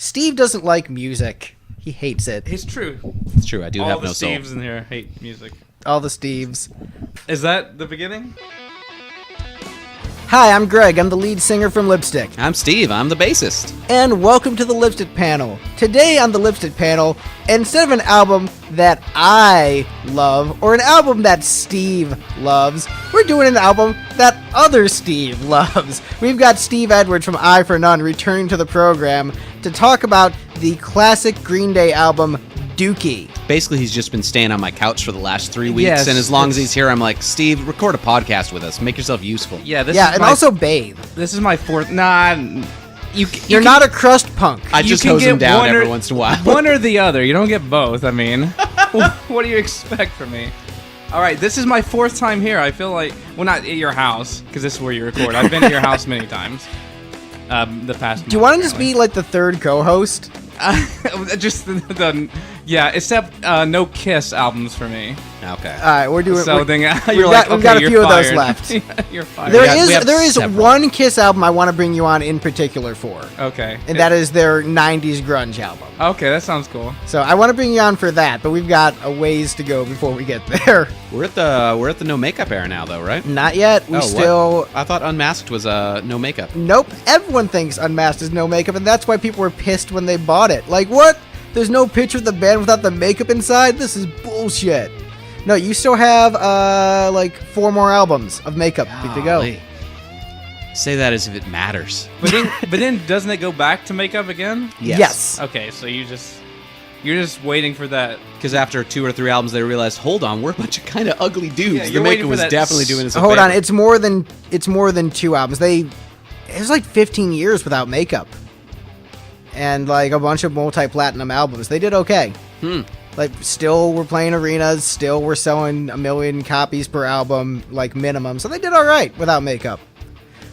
Steve doesn't like music. He hates it. It's true. It's true. I do have no soul. All the Steves in here hate music. All the Steves. Is that the beginning? Hi, I'm Greg. I'm the lead singer from Lipstick. I'm Steve. I'm the bassist. And welcome to the Lipstick panel. Today on the Lipstick panel, instead of an album that I love or an album that Steve loves, we're doing an album that other Steve loves. We've got Steve Edwards from Eye for None returning to the program to talk about the classic Green Day album, Dookie. Basically, he's just been staying on my couch for the last 3 weeks, Yes, and as long as he's here, I'm like, Steve, record a podcast with us. Make yourself useful. Yeah, Also bathe. This is my fourth. Nah, You're not a crust punk. I just hose him down every once in a while. One or the other. You don't get both. I mean, what do you expect from me? All right, this is my fourth time here. I feel like, well, not at your house, because this is where you record. I've been at your house many times. The past. Do you want to just be like the third co-host? Just yeah, except no Kiss albums for me. Okay. All right, we're doing. So then we've got a few of those left. You're fired. There is several. one Kiss album I want to bring you on in particular for. Okay. And that is their 90s grunge album. Okay, that sounds cool. So I want to bring you on for that, but we've got a ways to go before we get there. We're at the no makeup era now, though, right? Not yet. We still. What? I thought Unmasked was no makeup. Nope. Everyone thinks Unmasked is no makeup, and that's why people were pissed when they bought it. Like, what? There's no picture of the band without the makeup inside? This is bullshit. No, you still have, like 4 more albums of makeup to go. Golly. Say that as if it matters. But then doesn't it go back to makeup again? Yes. Okay, so you're just waiting for that. Because after 2 or 3 albums, they realized, hold on, we're a bunch of kind of ugly dudes. Yeah, the you're makeup waiting for was that definitely doing us a Hold favor. on, it's more than 2 albums. It was like 15 years without makeup. And like a bunch of multi-platinum albums. They did okay. Like, still we're playing arenas, still we're selling 1 million copies per album, like minimum. So they did all right without makeup.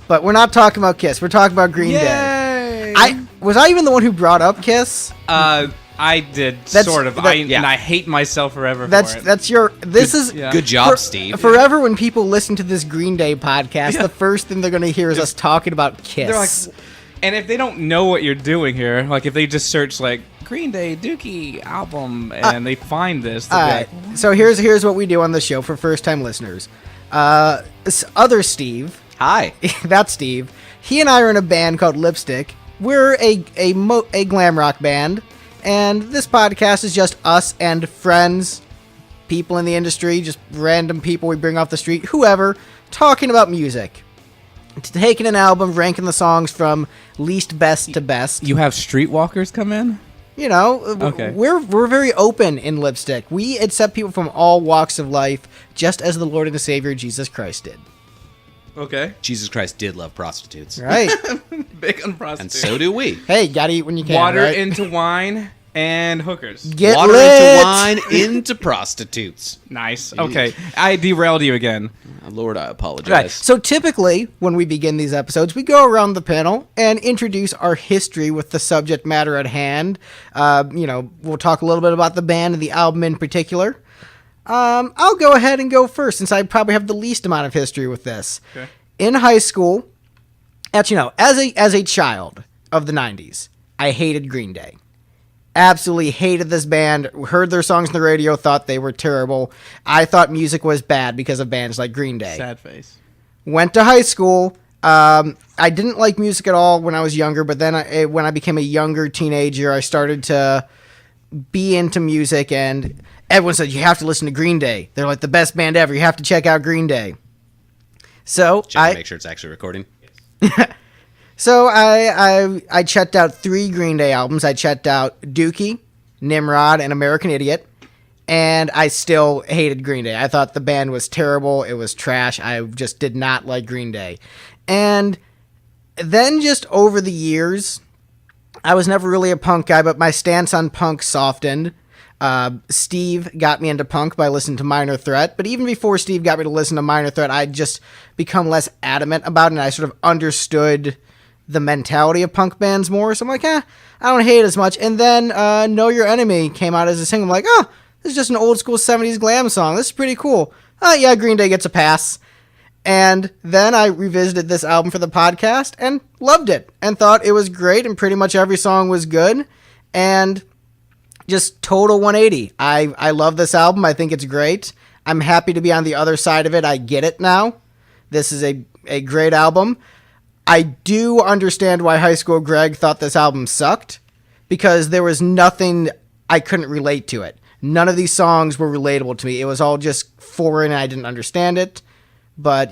But we're not talking about Kiss. We're talking about Green Day. Was I even the one who brought up Kiss? I did sort of. And I hate myself forever for it. Good job, Steve. Forever when people listen to this Green Day podcast, the first thing they're going to hear is us talking about Kiss. They're like, and if they don't know what you're doing here, like if they just search like Green Day Dookie album and they find this, they'll be like, so here's what we do on the show for first time listeners. Other Steve, Hi. that's Steve. He and I are in a band called Lipstick. We're a glam rock band, and this podcast is just us and friends, people in the industry, just random people we bring off the street, whoever, talking about music. Taking an album, ranking the songs from least best to best. you have streetwalkers come in? You know, Okay. we're very open in Lipstick. We accept people from all walks of life, just as the Lord and Savior Jesus Christ did. Okay. Jesus Christ did love prostitutes. Right? Big on prostitutes. And so do we. Hey, gotta eat when you can. Water right? into wine and hookers. Get Water lit. into wine, into prostitutes. Nice. Okay. I derailed you again. Lord, I apologize. Right. So typically, when we begin these episodes, we go around the panel and introduce our history with the subject matter at hand. We'll talk a little bit about the band and the album in particular. I'll go ahead and go first, since I probably have the least amount of history with this. Okay. In high school, as a child of the 90s, I hated Green Day. Absolutely hated this band, heard their songs on the radio, thought they were terrible. I thought music was bad because of bands like Green Day. Sad face. Went to high school. I didn't like music at all when I was younger, but then when I became a younger teenager, I started to be into music, and everyone said, you have to listen to Green Day. They're like the best band ever. You have to check out Green Day. So Check to make sure it's actually recording. So I checked out 3 Green Day albums. I checked out Dookie, Nimrod, and American Idiot, and I still hated Green Day. I thought the band was terrible. It was trash. I just did not like Green Day. And then just over the years, I was never really a punk guy, but my stance on punk softened. Steve got me into punk by listening to Minor Threat, but even before Steve got me to listen to Minor Threat, I'd just become less adamant about it, and I sort of understood the mentality of punk bands more. So I'm like, I don't hate it as much. And then Know Your Enemy came out as a single. I'm like, this is just an old school 70s glam song. This is pretty cool. Yeah, Green Day gets a pass. And then I revisited this album for the podcast and loved it and thought it was great and pretty much every song was good. And just total 180. I love this album. I think it's great. I'm happy to be on the other side of it. I get it now. This is a great album. I do understand why High School Greg thought this album sucked, because there was nothing I couldn't relate to it. None of these songs were relatable to me. It was all just foreign and I didn't understand it. But,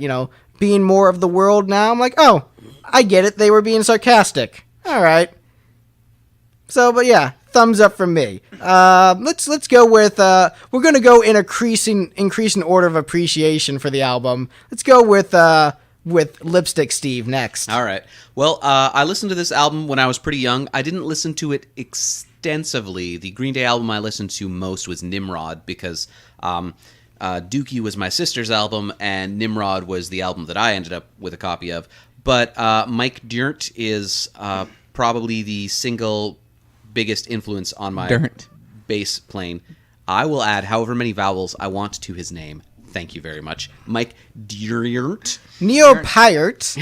being more of the world now, I'm like, oh, I get it. They were being sarcastic. All right. So, but yeah, thumbs up from me. Let's go with, we're going to go in increasing order of appreciation for the album. Let's go with Lipstick Steve next. All right. Well, I listened to this album when I was pretty young. I didn't listen to it extensively. The Green Day album I listened to most was Nimrod, because Dookie was my sister's album, and Nimrod was the album that I ended up with a copy of. But Mike Dirnt is probably the single biggest influence on my bass playing. I will add however many vowels I want to his name. Thank you very much. Mike Dirnt. Neo Pirate.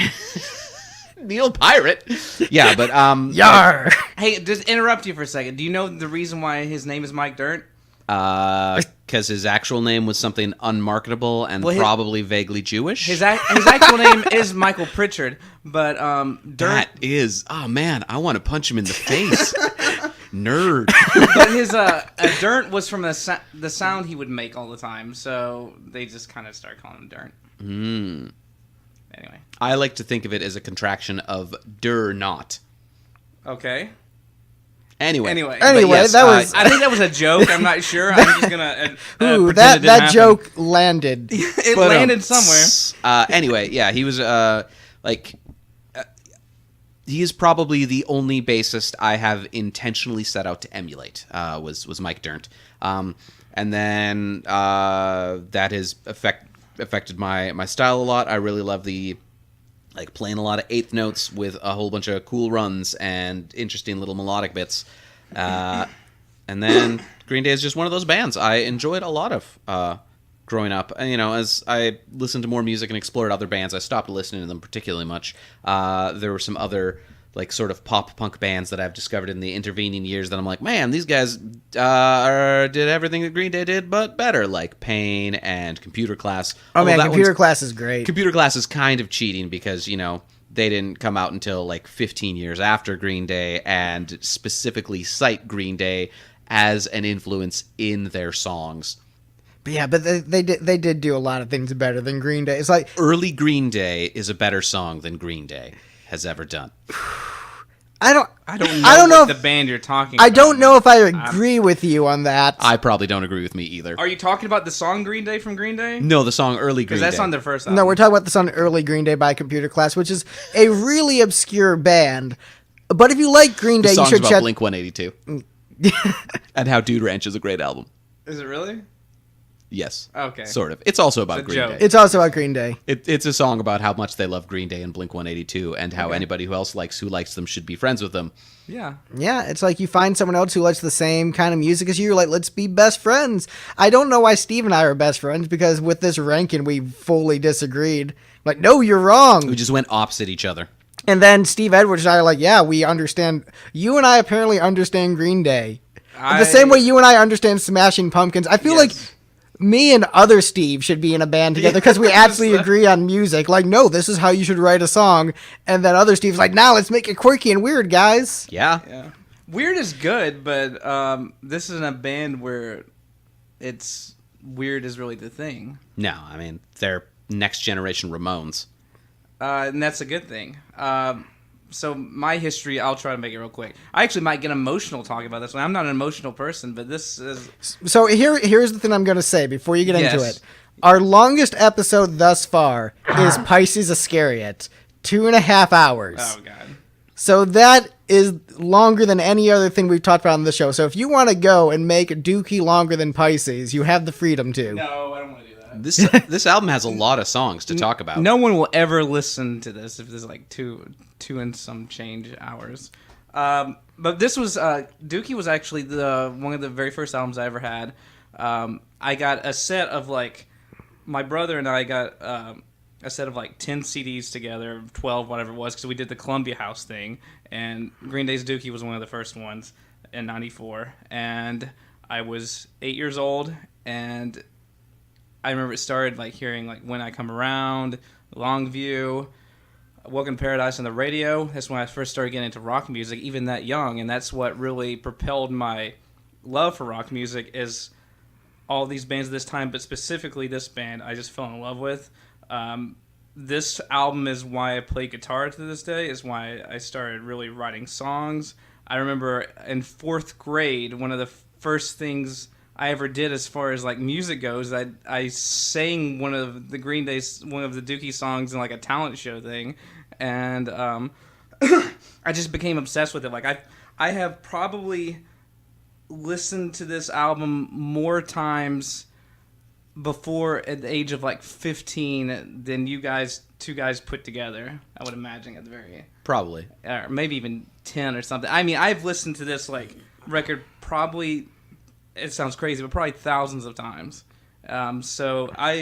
Neil Pirate. Yeah, but Yar. Hey, just interrupt you for a second. Do you know the reason why his name is Mike Dirnt? Because his actual name was something unmarketable and probably vaguely Jewish. His actual name is Michael Pritchard, but Dirnt. That is, oh man, I want to punch him in the face. Nerd. But his Dirnt was from the sound he would make all the time, so they just kind of started calling him Dirnt. Anyway, I like to think of it as a contraction of "der not." Okay. Anyway, yes, that was. I think that was a joke. I'm not sure. I'm just gonna. Ooh, pretend that joke landed. It landed somewhere. Anyway, yeah, he was he is probably the only bassist I have intentionally set out to emulate. Was Mike Dirnt, and then that has affected my style a lot. I really love the playing a lot of eighth notes with a whole bunch of cool runs and interesting little melodic bits. And then Green Day is just one of those bands I enjoyed a lot of growing up. And, as I listened to more music and explored other bands, I stopped listening to them particularly much. There were some other sort of pop punk bands that I've discovered in the intervening years that I'm like, man, these guys did everything that Green Day did, but better, like Pain and Computer Class. Oh man, Computer Class is great. Computer Class is kind of cheating because, they didn't come out until 15 years after Green Day and specifically cite Green Day as an influence in their songs. But yeah, but they did do a lot of things better than Green Day. It's like early Green Day is a better song than Green Day has ever done. I don't know if the band you're talking about. I don't know if I agree with you on that. I probably don't agree with me either. Are you talking about the song Green Day from Green Day? No, the song Early Green Day. Because that's on their first album. No, we're talking about the song Early Green Day by Computer Class, which is a really obscure band. But if you like Green Day, you should check... Blink 182. And how Dude Ranch is a great album. Is it really? Yes. Okay. Sort of. It's also about Green Day. It's also about Green Day. It's a song about how much they love Green Day and Blink 182 and how anybody who likes them should be friends with them. Yeah. Yeah, it's like you find someone else who likes the same kind of music as you. You're like, let's be best friends. I don't know why Steve and I are best friends, because with this ranking, we fully disagreed. Like, no, you're wrong. We just went opposite each other. And then Steve Edwards and I are like, yeah, we understand. You and I apparently understand Green Day. The same way you and I understand Smashing Pumpkins. I feel like me and other Steve should be in a band together because we absolutely agree on music. Like, no, this is how you should write a song. And then other Steve's like, nah, let's make it quirky and weird, guys. Yeah. Weird is good, but this isn't a band where it's weird is really the thing. No, I mean, they're next generation Ramones. And that's a good thing. So my history, I'll try to make it real quick. I actually might get emotional talking about this one. I'm not an emotional person, but this is... So here's the thing I'm going to say before you get into Yes. it. Our longest episode thus far is Pisces Iscariot, 2.5 hours. Oh, God. So that is longer than any other thing we've talked about on the show. So if you want to go and make Dookie longer than Pisces, you have the freedom to. No, I don't want to do that. This album has a lot of songs to talk about. No one will ever listen to this if there's like two and some change hours. But this was Dookie was actually one of the very first albums I ever had. I got a set of my brother and I got a set of like 10 CDs together, 12, whatever it was, because we did the Columbia House thing, and Green Day's Dookie was one of the first ones in '94, and I was 8 years old, and I remember it started like hearing like When I Come Around, Longview, Welcome to Paradise on the radio. That's when I first started getting into rock music, even that young, and that's what really propelled my love for rock music is all these bands at this time, but specifically this band I just fell in love with. This album is why I play guitar to this day, is why I started really writing songs. I remember in 4th grade, one of the first things I ever did as far as like music goes, I sang one of the Green Day's, one of the Dookie songs in like a talent show thing, and I just became obsessed with it. Like I have probably listened to this album more times before at the age of like 15 than two guys put together, I would imagine at the very Probably. or maybe even 10 or something. I mean, I've listened to this like record probably, it sounds crazy, but probably thousands of times. So I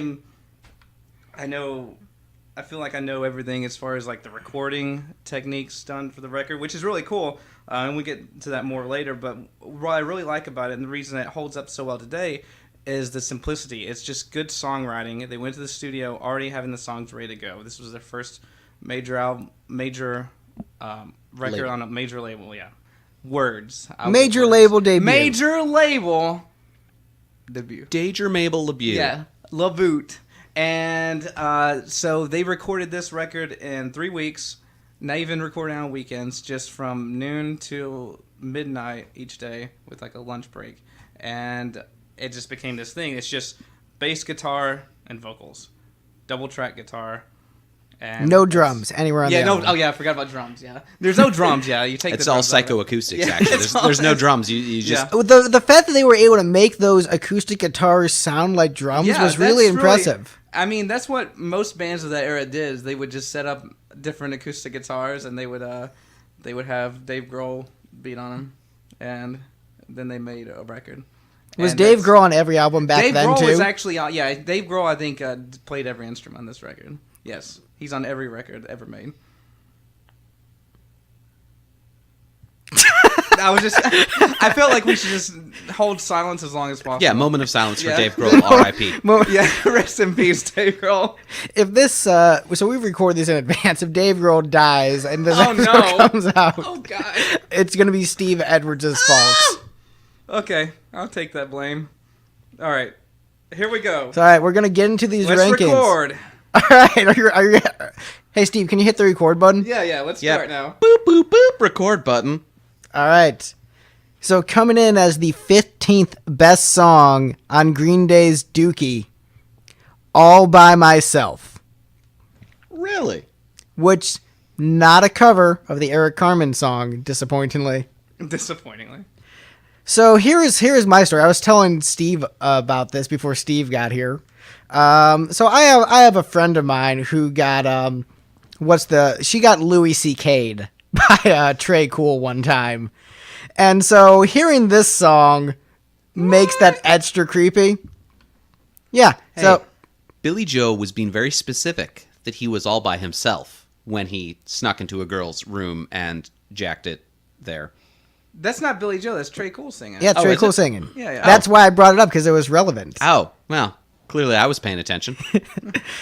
feel like I know everything as far as like the recording techniques done for the record, which is really cool. And we get to that more later. But what I really like about it, and the reason it holds up so well today, is the simplicity. It's just good songwriting. They went to the studio already having the songs ready to go. This was their first major album, record Label. on a major label. Yeah, words. Major label debut. Major label debut. Danger Mabel LeBeau. Yeah, La Boot. And so they recorded this record in 3 weeks, not even recording on weekends, just from noon till midnight each day with like a lunch break. And it just became this thing. It's just bass guitar and vocals, double track guitar. And No drums anywhere on Yeah, the no. album. Oh, yeah, I forgot about drums. Yeah, there's no drums. Yeah, you take. It's the all drums out of it. psychoacoustics, Yeah, actually. it's all- There's no drums. You just... Yeah. The fact that they were able to make those acoustic guitars sound like drums Yeah, was really that's impressive. I mean, that's what most bands of that era did. Is they would just set up different acoustic guitars, and they would have Dave Grohl beat on them, and then they made a record. Was And Dave that's- Grohl on every album back Dave then Grohl too? was actually on. Yeah, Dave Grohl I think played every instrument on this record. Yes, he's on every record ever made. I felt like we should just hold silence as long as possible. Yeah, moment of silence for Yeah. Dave Grohl, R.I.P. Yeah, rest in peace, Dave Grohl. If this, so we record this in advance. If Dave Grohl dies and this Oh, episode no. comes out, Oh God. it's gonna be Steve Edwards' fault. Okay, I'll take that blame. All right, here we go. So, all right, we're gonna get into these Let's rankings. record. All right, are you? Hey, Steve, can you hit the record button? Yeah, let's Yep. start now. Boop, boop, boop. Record button. All right. So coming in as the 15th best song on Green Day's Dookie, All By Myself, Really? which not a cover of the Eric Carmen song, disappointingly. Disappointingly. So here's my story. I was telling Steve about this before Steve got here. So I have a friend of mine who got she got Louis C.K'd by Trey Cool one time. And so hearing this song makes that extra creepy. Yeah. Hey, So Billy Joe was being very specific that he was all by himself when he snuck into a girl's room and jacked it there. That's not Billy Joe. That's Trey Cool singing. yeah, Oh, Trey is Cool it? singing. Yeah. That's why I brought it up, because it was relevant. Oh, well, clearly I was paying attention.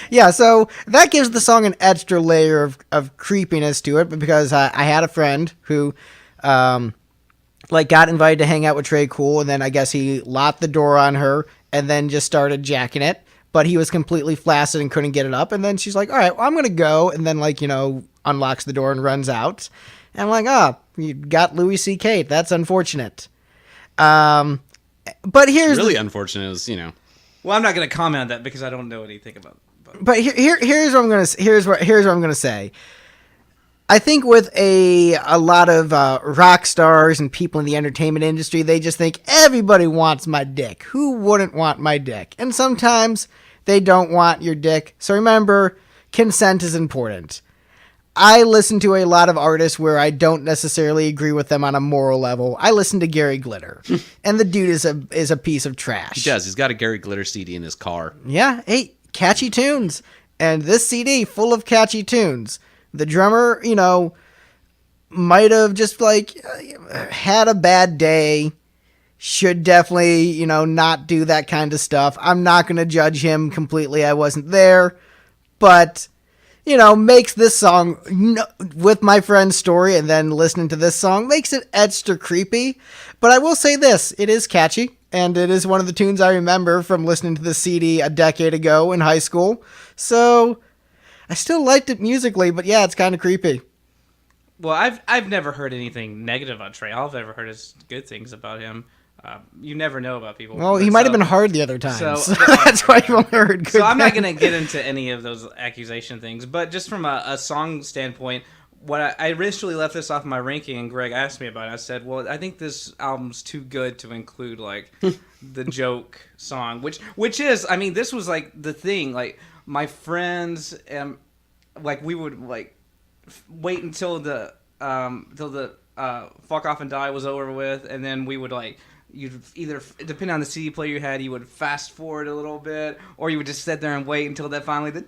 Yeah, so that gives the song an extra layer of creepiness to it, because I had a friend who got invited to hang out with Trey Cool, and then I guess he locked the door on her and then just started jacking it, but he was completely flaccid and couldn't get it up, and then she's like, all right, well, I'm gonna go, and then unlocks the door and runs out. And I'm like, you got Louis C.K. That's unfortunate. But here's Really unfortunate is, Well, I'm not going to comment on that because I don't know anything about. But here's what I'm gonna here's what I'm gonna say. I think with a lot of rock stars and people in the entertainment industry, they just think everybody wants my dick. Who wouldn't want my dick? And sometimes they don't want your dick. So remember, consent is important. I listen to a lot of artists where I don't necessarily agree with them on a moral level. I listen to Gary Glitter, and the dude is a piece of trash. he does. He's got a Gary Glitter CD in his car. Yeah, hey, catchy tunes. And this CD, full of catchy tunes. The drummer, might have just had a bad day. Should definitely, not do that kind of stuff. I'm not going to judge him completely. I wasn't there. But, makes this song, with my friend's story and then listening to this song, makes it extra creepy. But I will say this, it is catchy. And it is one of the tunes I remember from listening to the CD a decade ago in high school. So, I still liked it musically, but yeah, it's kind of creepy. Well, I've never heard anything negative on Trey. All I've ever heard is good things about him. You never know about people. Well, he might have been hard the other times. So, that's why you only heard good So I'm not things. going to get into any of those accusation things. But just from a song standpoint, what I initially left this off my ranking, and Greg asked me about it. I said, well, I think this album's too good to include, the joke song. Which is, I mean, this was, the thing. My friends, we would, wait until the Fuck Off and Die was over with, and then we would you'd either, depending on the CD player you had, you would fast forward a little bit, or you would just sit there and wait until that finally the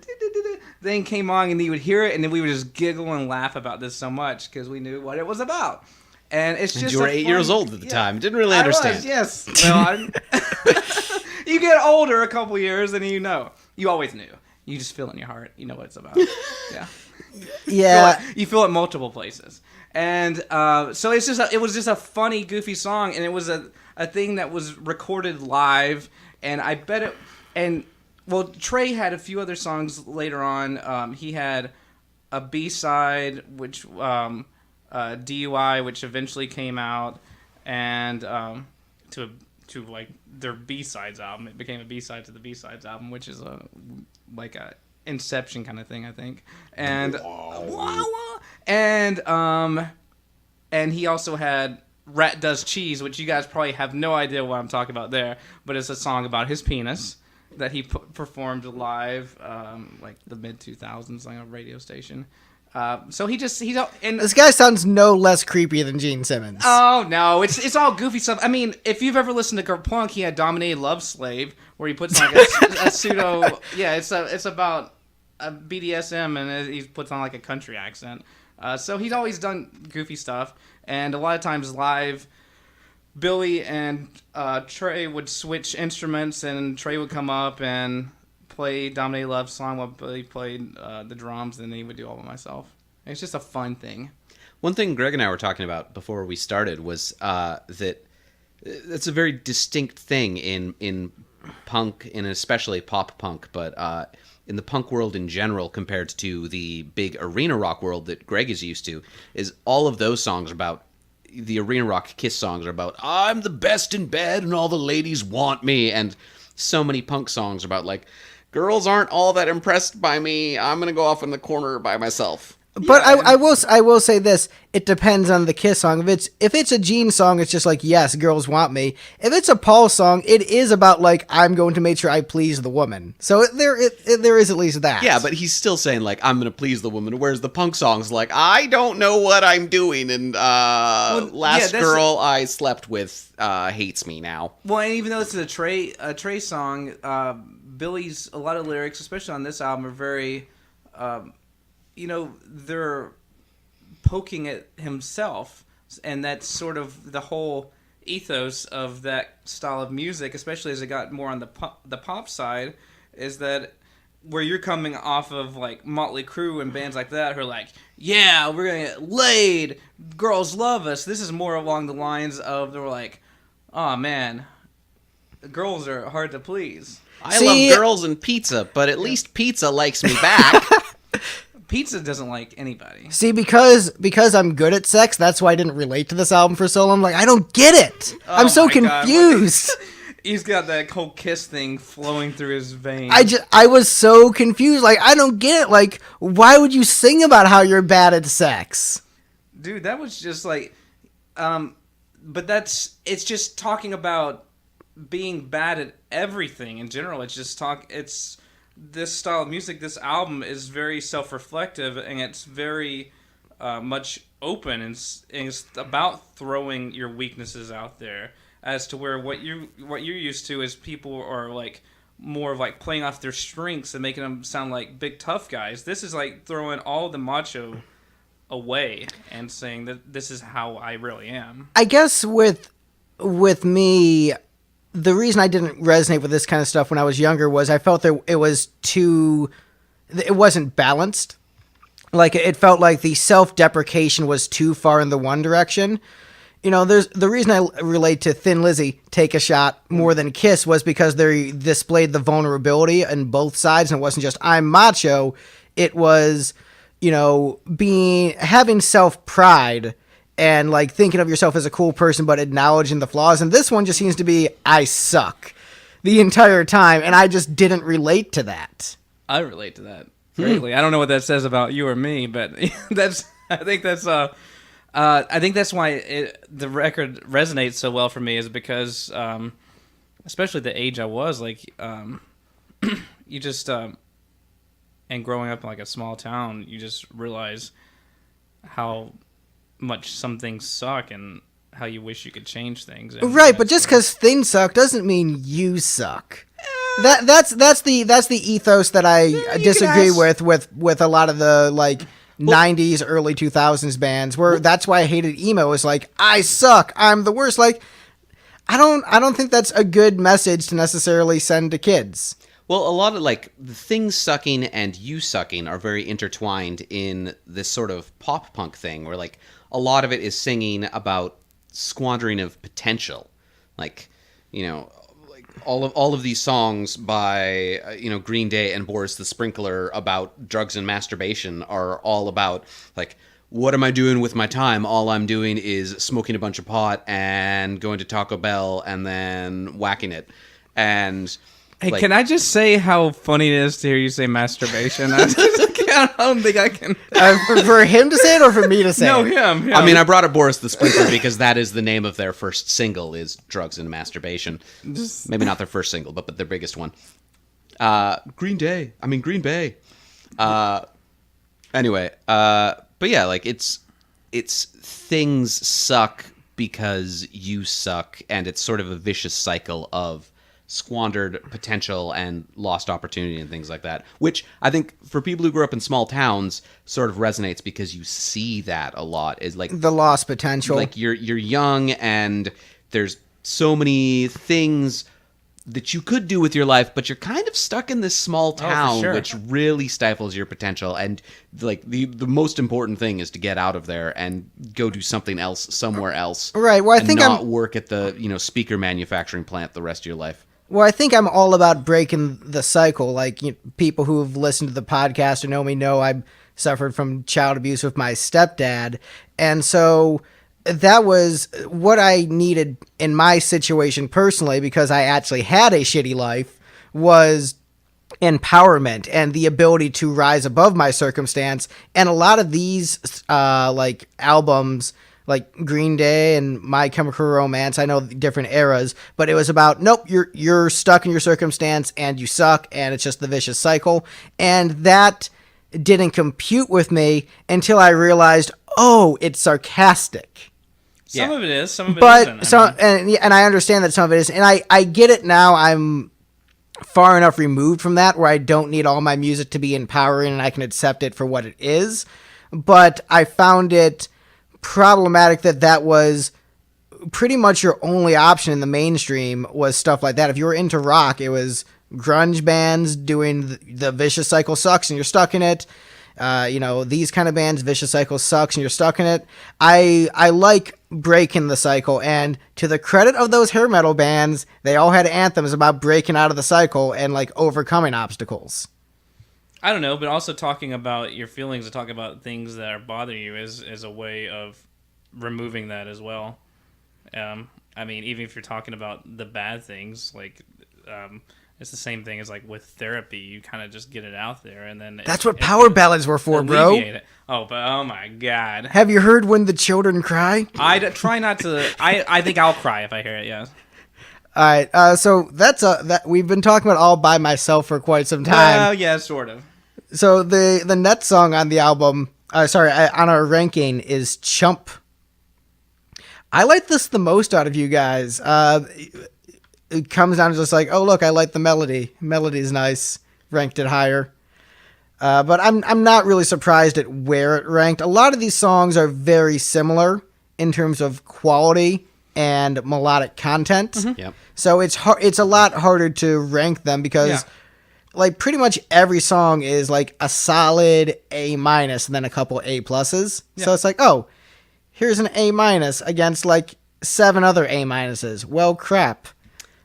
thing came on, and then you would hear it, and then we would just giggle and laugh about this so much because we knew what it was about. And it's just you were 8 years old at the time. Didn't really understand. I was, yes. Well, you get older a couple years, and you always knew. You just feel it in your heart. You know what it's about. Yeah. Yeah. You feel it multiple places. And so it was just a funny, goofy song, and it was a thing that was recorded live, and I bet it. And well, Trey had a few other songs later on. He had a B-side, which DUI, which eventually came out, and to their B-sides album. It became a B-side to the B-sides album, which is a Inception kind of thing, I think. And and he also had Rat Does Cheese, which you guys probably have no idea what I'm talking about there, but it's a song about his penis that he performed live, the mid 2000s on a radio station. So he's and This guy sounds no less creepy than Gene Simmons. Oh no, it's all goofy stuff. I mean, if you've ever listened to Kerplunk, he had Dominated Love Slave, where he puts on a pseudo. Yeah, it's about a BDSM, and he puts on a country accent. So he's always done goofy stuff, and a lot of times live, Billy and Trey would switch instruments, and Trey would come up and play Dominated Love song while Billy played the drums, and then he would do all by myself. It's just a fun thing. One thing Greg and I were talking about before we started was that it's a very distinct thing in punk, and especially pop punk, but in the punk world in general compared to the big arena rock world that Greg is used to, is all of those songs are about, the arena rock Kiss songs are about, I'm the best in bed and all the ladies want me, and so many punk songs are about girls aren't all that impressed by me, I'm gonna go off in the corner by myself. But yeah. I will say this: it depends on the Kiss song. If it's a Gene song, it's just yes, girls want me. If it's a Paul song, it is about I'm going to make sure I please the woman. So there is at least that. Yeah, but he's still saying I'm going to please the woman. Whereas the punk songs I don't know what I'm doing, and last girl I slept with hates me now. Well, and even though this is a Trey song, Billy's a lot of lyrics, especially on this album, are very. They're poking at himself, and that's sort of the whole ethos of that style of music, especially as it got more on the pop side, is that where you're coming off of Motley Crue and bands like that who are yeah, we're gonna get laid, girls love us. This is more along the lines of they're oh man, girls are hard to please. I love girls and pizza, but at least pizza likes me back. Pizza doesn't like anybody. See, because I'm good at sex, that's why I didn't relate to this album for so long. I don't get it. I'm so confused. He's got that whole Kiss thing flowing through his veins. I was so confused. I don't get it. Why would you sing about how you're bad at sex? Dude, that was just but it's just talking about being bad at everything in general. It's just this style of music, this album is very self-reflective, and it's very much open, and it's about throwing your weaknesses out there, as to where what you're used to is people are more of like playing off their strengths and making them sound like big tough guys. This is like throwing all the macho away and saying that this is how I really am. I guess with me, the reason I didn't resonate with this kind of stuff when I was younger was I felt that it wasn't balanced. Like, it felt like the self-deprecation was too far in the one direction. You know, there's the reason I relate to Thin Lizzy, Take a Shot, more than Kiss was because they displayed the vulnerability on both sides, and it wasn't just I'm macho. It was, you know, having self-pride and like thinking of yourself as a cool person but acknowledging the flaws. And this one just seems to be I suck the entire time, and I just didn't relate to that. I relate to that greatly. I don't know what that says about you or me, but I think that's why the record resonates so well for me, is because especially the age I was, like you just and growing up in like a small town, you just realize how much some things suck and how you wish you could change things. Right, but just because things suck doesn't mean you suck. That's the ethos that I disagree with a lot of the like 90s, early 2000s bands, where that's why I hated emo. Is like, I suck, I'm the worst. Like, I don't think that's a good message to necessarily send to kids. Well, a lot of like the things sucking and you sucking are very intertwined in this sort of pop punk thing, where like a lot of it is singing about squandering of potential, like, you know, like all of these songs by Green Day and Boris the Sprinkler about drugs and masturbation are all about like, what am I doing with my time? All I'm doing is smoking a bunch of pot and going to Taco Bell and then whacking it. And hey, like, can I just say how funny it is to hear you say masturbation? I don't think I can. For him to say it or for me to say No, it? him. I mean, I brought up Boris the Sprinkler because that is the name of their first single, is Drugs and Masturbation. Maybe not their first single, but their biggest one. Green Bay. Anyway, but yeah, like it's things suck because you suck, and it's sort of a vicious cycle of squandered potential and lost opportunity and things like that, which I think for people who grew up in small towns sort of resonates because you see that a lot, is like the lost potential. Like you're young and there's so many things that you could do with your life, but you're kind of stuck in this small town, sure. which really stifles your potential. And like the most important thing is to get out of there and go do something else somewhere else. Right. Well, I think not work at the speaker manufacturing plant the rest of your life. Well, I think I'm all about breaking the cycle. Like, people who've listened to the podcast or know me know I suffered from child abuse with my stepdad. And so that was what I needed in my situation personally, because I actually had a shitty life, was empowerment and the ability to rise above my circumstance. And a lot of these like albums, like Green Day and My Chemical Romance, I know different eras, but it was about, nope, you're stuck in your circumstance and you suck, and it's just the vicious cycle. And that didn't compute with me until I realized, oh, it's sarcastic. Some of it is, some of it isn't. And I understand that some of it is, and I get it now. I'm far enough removed from that where I don't need all my music to be empowering, and I can accept it for what it is. But I found it problematic that was pretty much your only option in the mainstream, was stuff like that. If you were into rock, it was grunge bands doing the vicious cycle sucks and you're stuck in it. These kind of bands, vicious cycle sucks and you're stuck in it. I like breaking the cycle, and to the credit of those hair metal bands, they all had anthems about breaking out of the cycle and like overcoming obstacles. I don't know, but also talking about your feelings and talking about things that are bothering you is a way of removing that as well. I mean, even if you're talking about the bad things, like it's the same thing as like with therapy. You kind of just get it out there, and then that's what power ballads were for, bro. Oh my god! Have you heard When the Children Cry? I try not to. I think I'll cry if I hear it. Yes. All right. So that's that we've been talking about All by Myself for quite some time. Yeah, sort of. So the next song on the album, on our ranking, is Chump. I like this the most out of you guys. it comes down to just like, oh look, I like the melody. Melody's nice. Ranked it higher. But I'm not really surprised at where it ranked. A lot of these songs are very similar in terms of quality and melodic content. Mm-hmm. Yep. So it's a lot harder to rank them because like pretty much every song is like a solid A- and then a couple A pluses. So it's like, oh, here's an A- against like 7 other A-. Well, crap.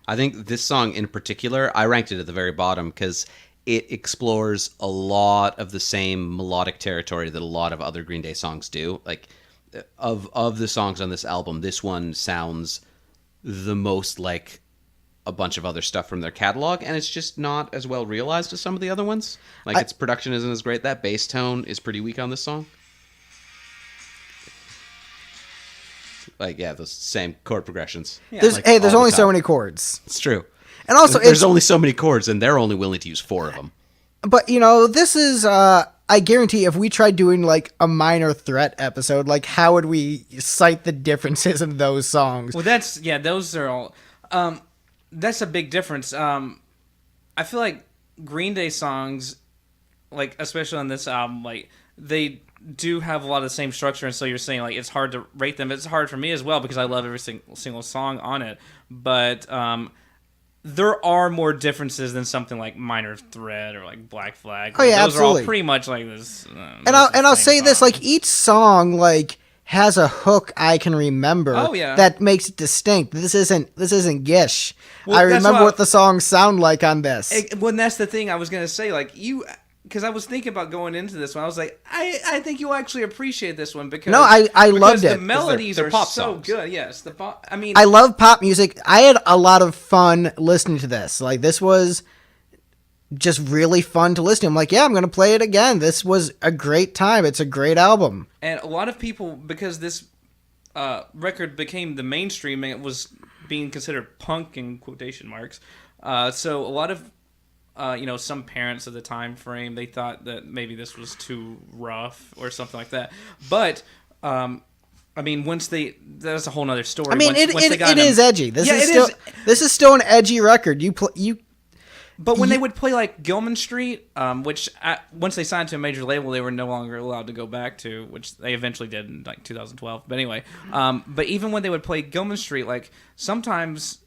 I think this song in particular, I ranked it at the very bottom because it explores a lot of the same melodic territory that a lot of other Green Day songs do. Like, of the songs on this album, this one sounds the most like a bunch of other stuff from their catalog, and it's just not as well realized as some of the other ones. Like, its production isn't as great. That bass tone is pretty weak on this song. Like, yeah, those same chord progressions. Yeah. There's only so many chords. It's true. And also, there's only so many chords, and they're only willing to use 4 of them. But, this is, I guarantee if we tried doing, like, a Minor Threat episode, like, how would we cite the differences in those songs? Well, those are all, that's a big difference. I feel like Green Day songs, like, especially on this album, like, they do have a lot of the same structure, and so you're saying, like, it's hard to rate them. It's hard for me as well, because I love every single song on it. But, there are more differences than something like Minor Threat or like Black Flag. Oh yeah, those absolutely. are all pretty much like this. And I'll say this, like each song like has a hook I can remember. Oh, yeah. That makes it distinct. This isn't Gish. Well, I that's remember why- what the songs sound like on this. Well, that's the thing I was gonna say. Like because I was thinking about going into this one. I was like, I think you'll actually appreciate this one because No, I because loved the it. melodies They're are pop so songs. good. Yes, the pop. I mean, I love pop music. I had a lot of fun listening to this. Like this was just really fun to listen to. I'm like, yeah, I'm gonna play it again. This was a great time. It's a great album. and a lot of people, because this record became the mainstream and it was being considered punk in quotation marks. So a lot of some parents of the time frame, they thought that maybe this was too rough or something like that. But I mean, that's a whole nother story. I mean, Once they got it is him- edgy. This Yeah, is it still is. this is still an edgy record. But when they would play like Gilman Street, which once they signed to a major label, they were no longer allowed to go back to, which they eventually did in like 2012. But anyway, but even when they would play Gilman Street, like sometimes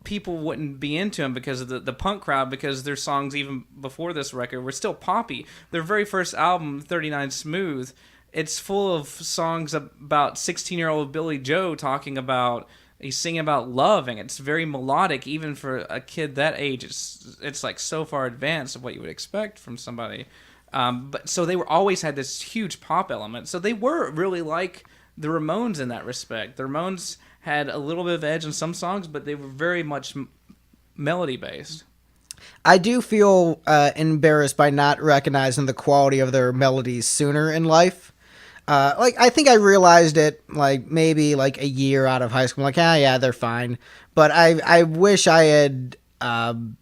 people wouldn't be into them because of the punk crowd, because their songs even before this record were still poppy. Their very first album, 39 Smooth, it's full of songs about 16-year-old Billy Joe talking about. He's singing about love, and it's very melodic, even for a kid that age. It's like so far advanced of what you would expect from somebody. But so they were always had this huge pop element. So they were really like the Ramones in that respect. The Ramones had a little bit of edge in some songs, but they were very much melody based. I do feel embarrassed by not recognizing the quality of their melodies sooner in life. I think I realized it like maybe like a year out of high school. I'm like, yeah, they're fine. But I wish I had, had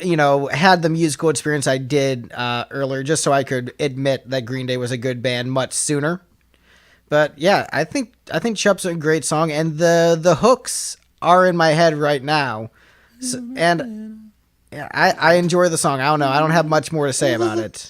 the musical experience I did earlier, just so I could admit that Green Day was a good band much sooner. But yeah, I think Chup's a great song, and the hooks are in my head right now. And yeah, I enjoy the song. I don't know. I don't have much more to say about it.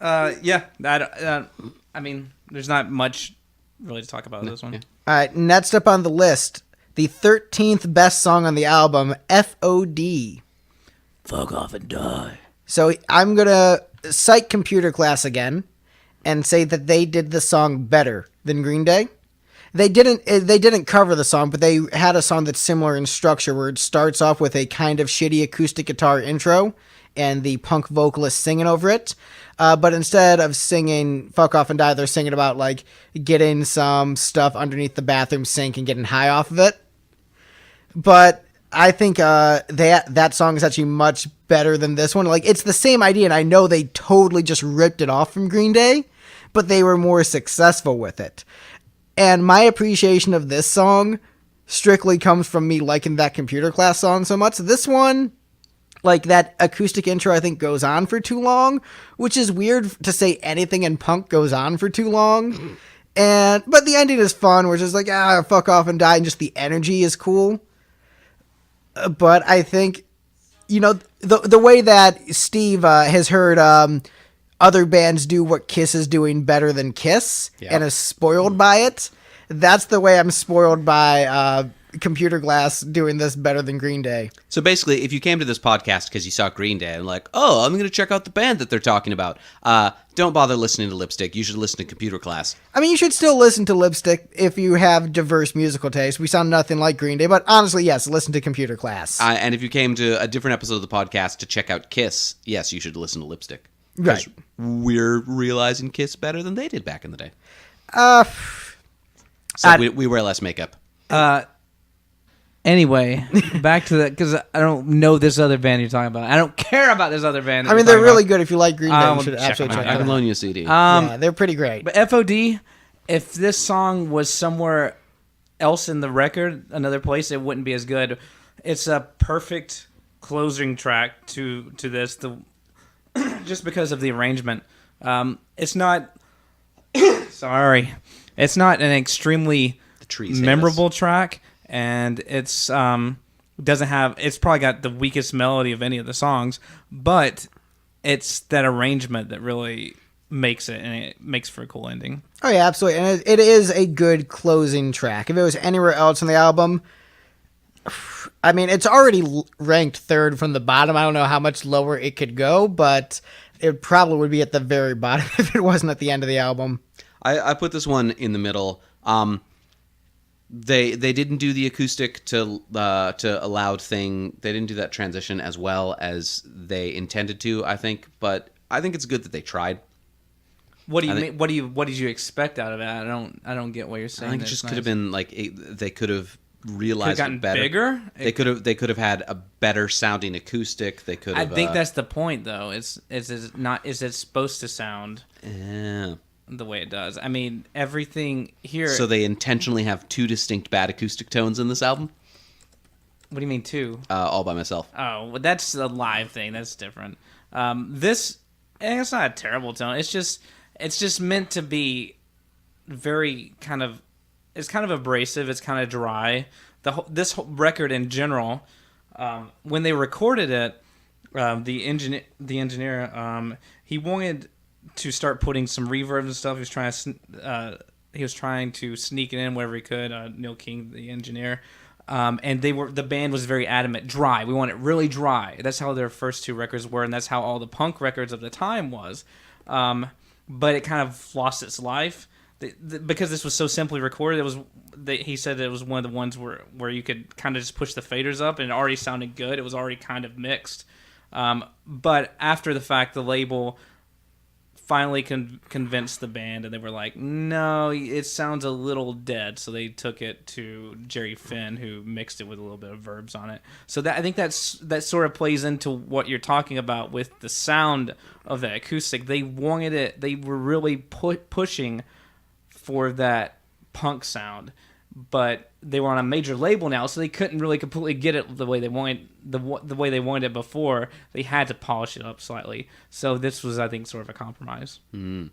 I mean, there's not much really to talk about this one. Yeah. All right, next up on the list, the 13th best song on the album, FOD. Fuck off and die. So I'm going to cite Computer Class again and say that they did the song better than Green Day. They didn't cover the song, but they had a song that's similar in structure, where it starts off with a kind of shitty acoustic guitar intro and the punk vocalist singing over it. But instead of singing Fuck Off and Die, they're singing about like getting some stuff underneath the bathroom sink and getting high off of it. But I think that song is actually much better than this one. Like, it's the same idea, and I know they totally just ripped it off from Green Day, but they were more successful with it. And my appreciation of this song strictly comes from me liking that Computer Class song so much. This one, like, that acoustic intro, I think goes on for too long, which is weird to say anything in punk goes on for too long. But the ending is fun. We're just like, fuck off and die, and just the energy is cool. But I think, the way that Steve has heard other bands do what Kiss is doing better than Kiss and is spoiled by it, that's the way I'm spoiled by Computer Glass doing this better than Green Day. So basically, if you came to this podcast because you saw Green Day and like, oh, I'm going to check out the band that they're talking about, don't bother listening to Lipstick. You should listen to Computer Class. I mean, you should still listen to Lipstick if you have diverse musical taste. We sound nothing like Green Day, but honestly, yes, listen to Computer Class. And if you came to a different episode of the podcast to check out Kiss, yes, you should listen to Lipstick. Right. We're realizing Kiss better than they did back in the day. We wear less makeup. Anyway, back to that, because I don't know this other band you're talking about. I don't care about this other band. I mean, they're really good. If you like Green Day, you should absolutely check I them can out. loan you a CD. Yeah, they're pretty great. But FOD, if this song was somewhere else in the record, another place, it wouldn't be as good. It's a perfect closing track to this, just because of the arrangement. It's not... Sorry. It's not an extremely memorable track. And it's doesn't have. It's probably got the weakest melody of any of the songs, but it's that arrangement that really makes it, and it makes for a cool ending. Oh yeah, absolutely, and it is a good closing track. If it was anywhere else on the album, I mean, it's already ranked third from the bottom. I don't know how much lower it could go, but it probably would be at the very bottom if it wasn't at the end of the album. I put this one in the middle. They didn't do the acoustic to a loud thing. They didn't do that transition as well as they intended to, I think. But I think it's good that they tried. What do you mean? What did you expect out of it? I don't get what you're saying. I think it just could have been like they could have realized it better. Bigger. They could have had a better sounding acoustic. They could. I think that's the point, though. Is it supposed to sound? Yeah. The way it does. I mean, everything here... So they intentionally have two distinct bad acoustic tones in this album? What do you mean two? All by Myself. Oh, well, that's a live thing. That's different. This, it's not a terrible tone. It's just meant to be very kind of... It's kind of abrasive. It's kind of dry. This record in general, when they recorded it, the engineer, he wanted to start putting some reverb and stuff. He was trying to sneak it in wherever he could. Neil King, the engineer, and the band was very adamant, dry. We want it really dry. That's how their first two records were, and that's how all the punk records of the time was. But it kind of lost its life because this was so simply recorded. He said it was one of the ones where you could kind of just push the faders up, and it already sounded good. It was already kind of mixed. But after the fact, the label finally convinced the band, and they were like, no, it sounds a little dead. So they took it to Jerry Finn, who mixed it with a little bit of verbs on it. So I think that sort of plays into what you're talking about with the sound of the acoustic. They wanted it. They were really pushing for that punk sound, but they were on a major label now, so they couldn't really completely get it the way they wanted the way they wanted it before. They had to polish it up slightly. So this was, I think, sort of a compromise. Mm.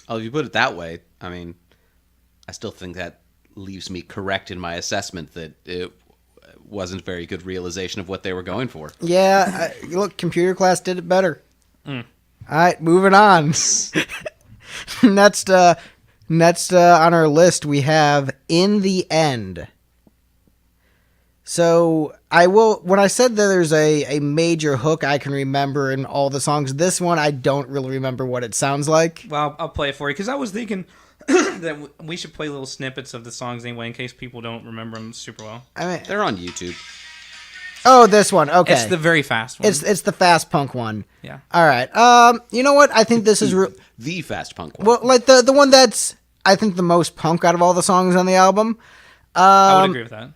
Oh, if you put it that way, I mean, I still think that leaves me correct in my assessment that it wasn't a very good realization of what they were going for. Yeah, look, Computer Class did it better. All right, moving on. Next on our list, we have In the End. So when I said that there's a major hook I can remember in all the songs, this one I don't really remember what it sounds like. Well, I'll play it for you, because I was thinking that we should play little snippets of the songs anyway, in case people don't remember them super well. I mean, they're on YouTube. Oh, this one. Okay. It's the very fast one. It's the fast punk one. Yeah. All right. You know what? I think this is... the fast punk one. Well, like the one that's, I think, the most punk out of all the songs on the album. I would agree with that.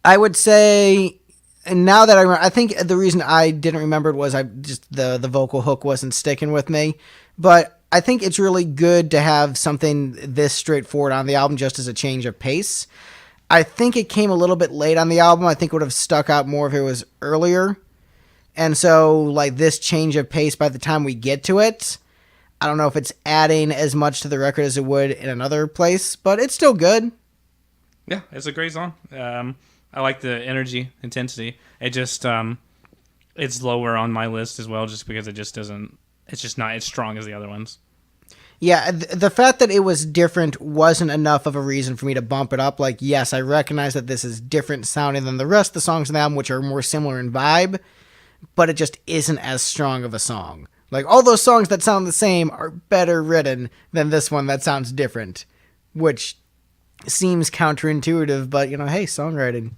I would say, and now that I remember, I think the reason I didn't remember it was the vocal hook wasn't sticking with me. But I think it's really good to have something this straightforward on the album just as a change of pace. I think it came a little bit late on the album. I think it would have stuck out more if it was earlier. And so, like, this change of pace, by the time we get to it, I don't know if it's adding as much to the record as it would in another place, but it's still good. Yeah, it's a great song. I like the energy, intensity. It just it's lower on my list as well, just because it just doesn't. It's just not as strong as the other ones. Yeah, the fact that it was different wasn't enough of a reason for me to bump it up. Like, yes, I recognize that this is different sounding than the rest of the songs in the album, which are more similar in vibe, but it just isn't as strong of a song. Like, all those songs that sound the same are better written than this one that sounds different, which seems counterintuitive, but, hey, songwriting.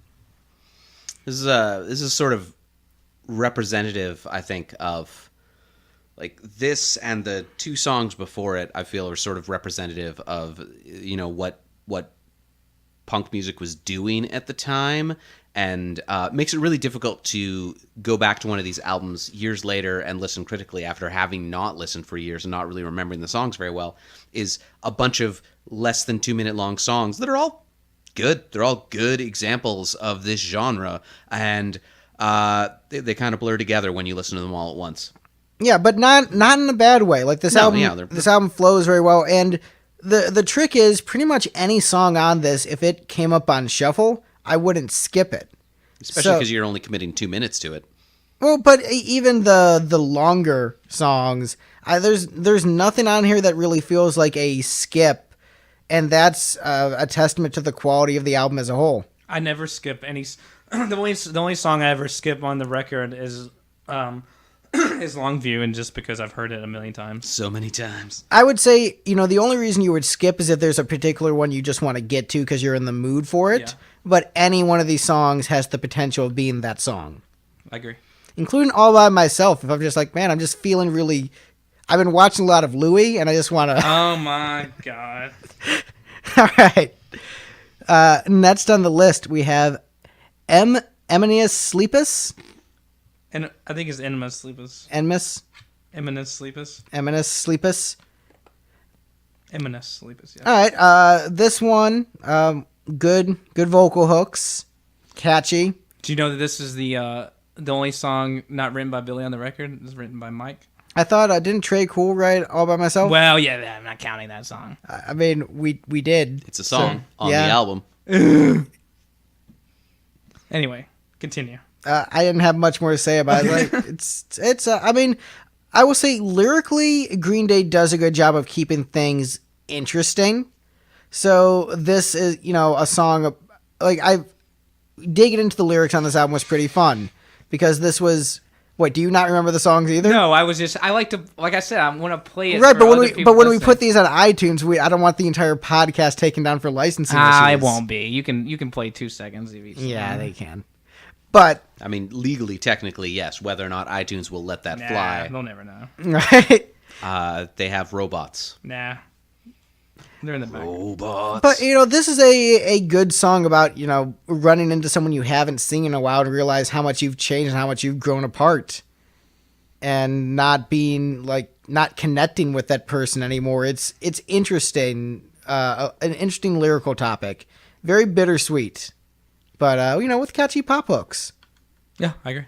This is sort of representative, I think, of like this and the two songs before it. I feel are sort of representative of what punk music was doing at the time, and makes it really difficult to go back to one of these albums years later and listen critically after having not listened for years and not really remembering the songs very well. Is a bunch of less than 2 minute long songs that are all good. They're all good examples of this genre, and they kind of blur together when you listen to them all at once. Yeah, but not in a bad way. Like this album, this album flows very well, and the trick is pretty much any song on this, if it came up on shuffle, I wouldn't skip it. Especially because you're only committing 2 minutes to it. Well, but even the longer songs, there's nothing on here that really feels like a skip, and that's a testament to the quality of the album as a whole. I never skip any. The only song I ever skip on the record is Longview, and just because I've heard it a million times. So many times. I would say, the only reason you would skip is if there's a particular one you just want to get to because you're in the mood for it. Yeah. But any one of these songs has the potential of being that song. I agree. Including All By Myself. If I'm just like, man, I'm just feeling really... I've been watching a lot of Louis, and I just want to... Oh, my God. All right. Next on the list, we have Eminius Sleepus. And I think it's Enemas Sleepus. Enemas Sleepus. Yeah. All right. This one, good vocal hooks, catchy. Do you know that this is the only song not written by Billy on the record? It's written by Mike. I thought didn't Trey Cool write All By Myself? Well, yeah, I'm not counting that song. I mean, we did. It's a song on the album. Anyway, continue. I didn't have much more to say about it. Like, it's. I mean, I will say lyrically, Green Day does a good job of keeping things interesting. So this is, a song. Like digging into the lyrics on this album was pretty fun because this was. What, do you not remember the songs either? No, I like to, like I said, I want to play it. Right, but when we put these on iTunes, I don't want the entire podcast taken down for licensing issues. It won't be. You can play 2 seconds of each. Yeah, they can. But I mean, legally, technically, yes. Whether or not iTunes will let that fly, they'll never know. Right? They have robots. Nah, they're in the back. Robots. But this is a good song about running into someone you haven't seen in a while to realize how much you've changed and how much you've grown apart, and not connecting with that person anymore. It's interesting, an interesting lyrical topic, very bittersweet. But, with catchy pop hooks. Yeah, I agree.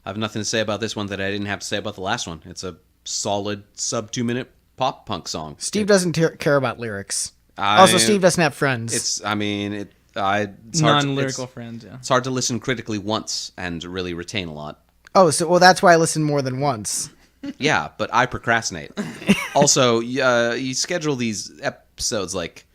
I have nothing to say about this one that I didn't have to say about the last one. It's a solid sub 2 minute pop punk song. Steve doesn't care about lyrics. Also, Steve doesn't have friends. It's non-lyrical friends, yeah. It's hard to listen critically once and really retain a lot. Oh, well, that's why I listen more than once. Yeah, but I procrastinate. Also, you schedule these episodes like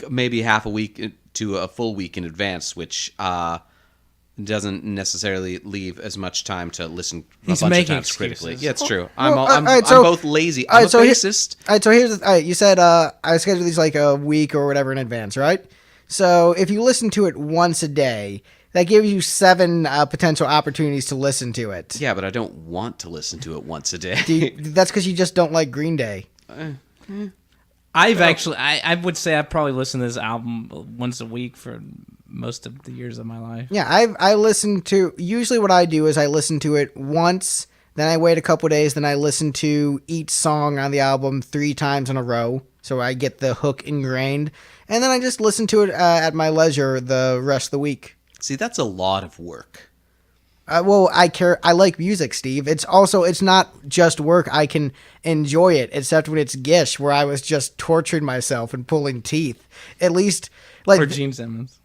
maybe half a week to a full week in advance, which doesn't necessarily leave as much time to listen a bunch of times critically. Yeah, it's true. I'm both lazy. I'm a bassist. All right, so here's you said I schedule these like a week or whatever in advance, right? So if you listen to it once a day, that gives you 7 potential opportunities to listen to it. Yeah, but I don't want to listen to it once a day. That's because you just don't like Green Day. I would say I've probably listened to this album once a week for most of the years of my life. Yeah, I listen to, usually what I do is I listen to it once, then I wait a couple days, then I listen to each song on the album 3 times in a row, so I get the hook ingrained, and then I just listen to it at my leisure the rest of the week. See, that's a lot of work. Well, I care. I like music, Steve. It's not just work. I can enjoy it, except when it's Gish, where I was just torturing myself and pulling teeth. At least, like Or Gene Simmons.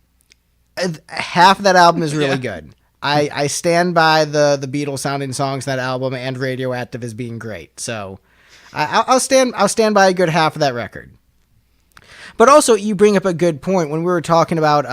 half of that album is really good. I stand by the Beatles sounding songs in that album, and Radioactive as being great. So I'll stand by a good half of that record. But also, you bring up a good point when we were talking about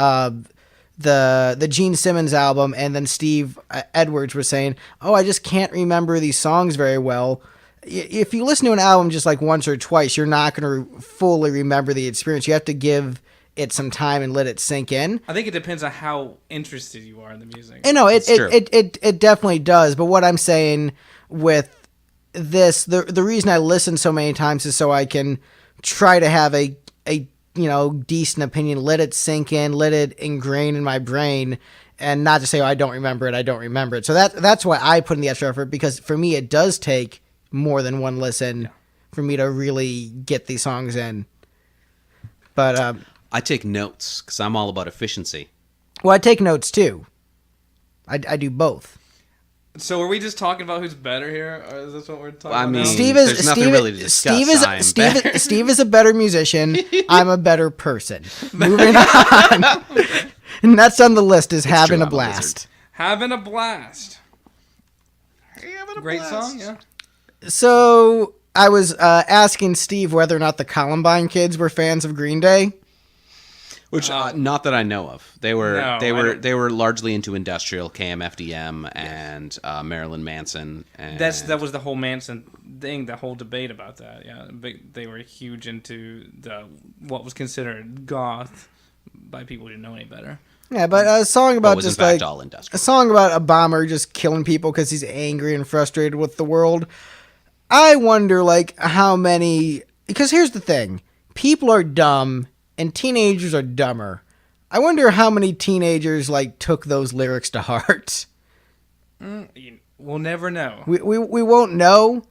the Gene Simmons album, and then Steve Edwards was saying, "Oh, I just can't remember these songs very well." If you listen to an album just like once or twice, you're not going to fully remember the experience. You have to give it some time and let it sink in. I think it depends on how interested you are in the music. And no, it definitely does. But what I'm saying with this, the reason I listen so many times is so I can try to have a decent opinion, let it sink in, let it ingrain in my brain, and not just say, "Oh, I don't remember it." So that's why I put in the extra effort, because for me it does take more than one listen for me to really get these songs in. But I take notes because I'm all about efficiency. well, I take notes too. I do both. So are we just talking about who's better here, or is this what we're talking I about mean, now? there's nothing really to discuss. Steve is a better musician. I'm a better person. Moving on. And that's on the list, is having true, a I'm a blast. Having a blast. Great song, yeah. So I was asking Steve whether or not the Columbine kids were fans of Green Day. Which not that I know of. They were No, they were largely into industrial KMFDM and Marilyn Manson. And That was the whole Manson thing, the whole debate about that. Yeah, they were huge into what was considered goth by people who didn't know any better. Yeah, but a song about was just in fact like all a industrial. song about a bomber just killing people because he's angry and frustrated with the world. I wonder, like, how many. Because here's the thing: people are dumb, and teenagers are dumber. I wonder how many teenagers like took those lyrics to heart. We'll never know. We won't know,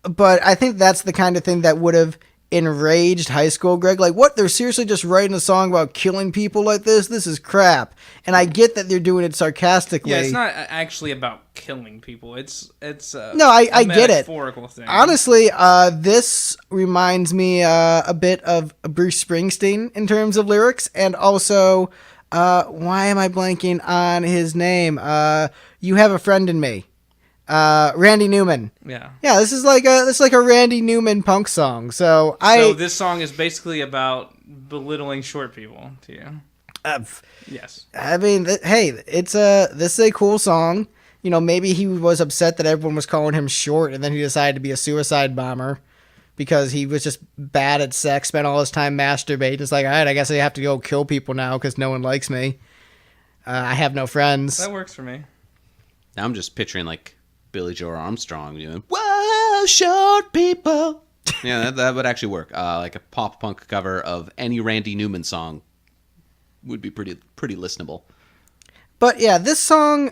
but I think that's the kind of thing that would have enraged high school Greg. Like, what? They're seriously just writing a song about killing people like this? This is crap. And I get that they're doing it sarcastically. Yeah, it's not actually about killing people. It's no, I get it. Metaphorical thing. Honestly, this reminds me a bit of Bruce Springsteen in terms of lyrics, and also, why am I blanking on his name? You Have a Friend in Me. Randy Newman. Yeah. Yeah, this is like a Randy Newman punk song. So this song is basically about belittling short people to you. Yes. I mean, hey, this is a cool song. You know, maybe he was upset that everyone was calling him short, and then he decided to be a suicide bomber because he was just bad at sex, spent all his time masturbating. It's like, all right, I guess I have to go kill people now because no one likes me. I have no friends. That works for me. Now I'm just picturing like Billy Joe Armstrong doing "Whoa, short people." Yeah, that would actually work. Like a pop punk cover of any Randy Newman song would be pretty listenable. But yeah, this song,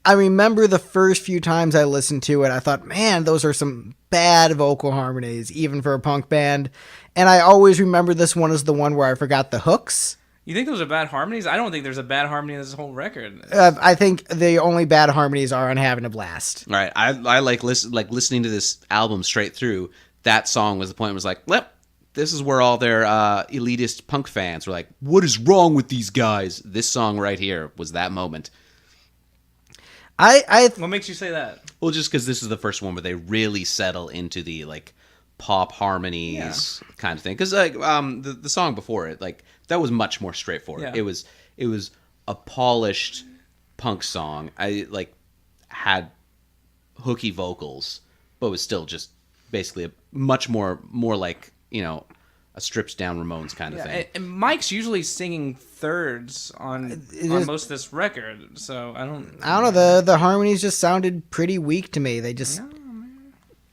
I remember the first few times I listened to it, I thought, man, those are some bad vocal harmonies, even for a punk band. And I always remember this one as the one where I forgot the hooks. You think those are bad harmonies? I don't think there's a bad harmony in this whole record. I think the only bad harmonies are on Having a Blast. All right, I like listening to this album straight through. That song was the point. It was like, well, this is where all their elitist punk fans were like, what is wrong with these guys? This song right here was that moment. What makes you say that? Well, just because this is the first one where they really settle into the like pop harmonies kind of thing. Because like the song before it, like that was much more straightforward. Yeah. It was a polished punk song. I like had hooky vocals, but was still just basically a much more like, you know, a stripped down Ramones kind of thing. And Mike's usually singing thirds on most of this record, so I don't know. The harmonies just sounded pretty weak to me. They just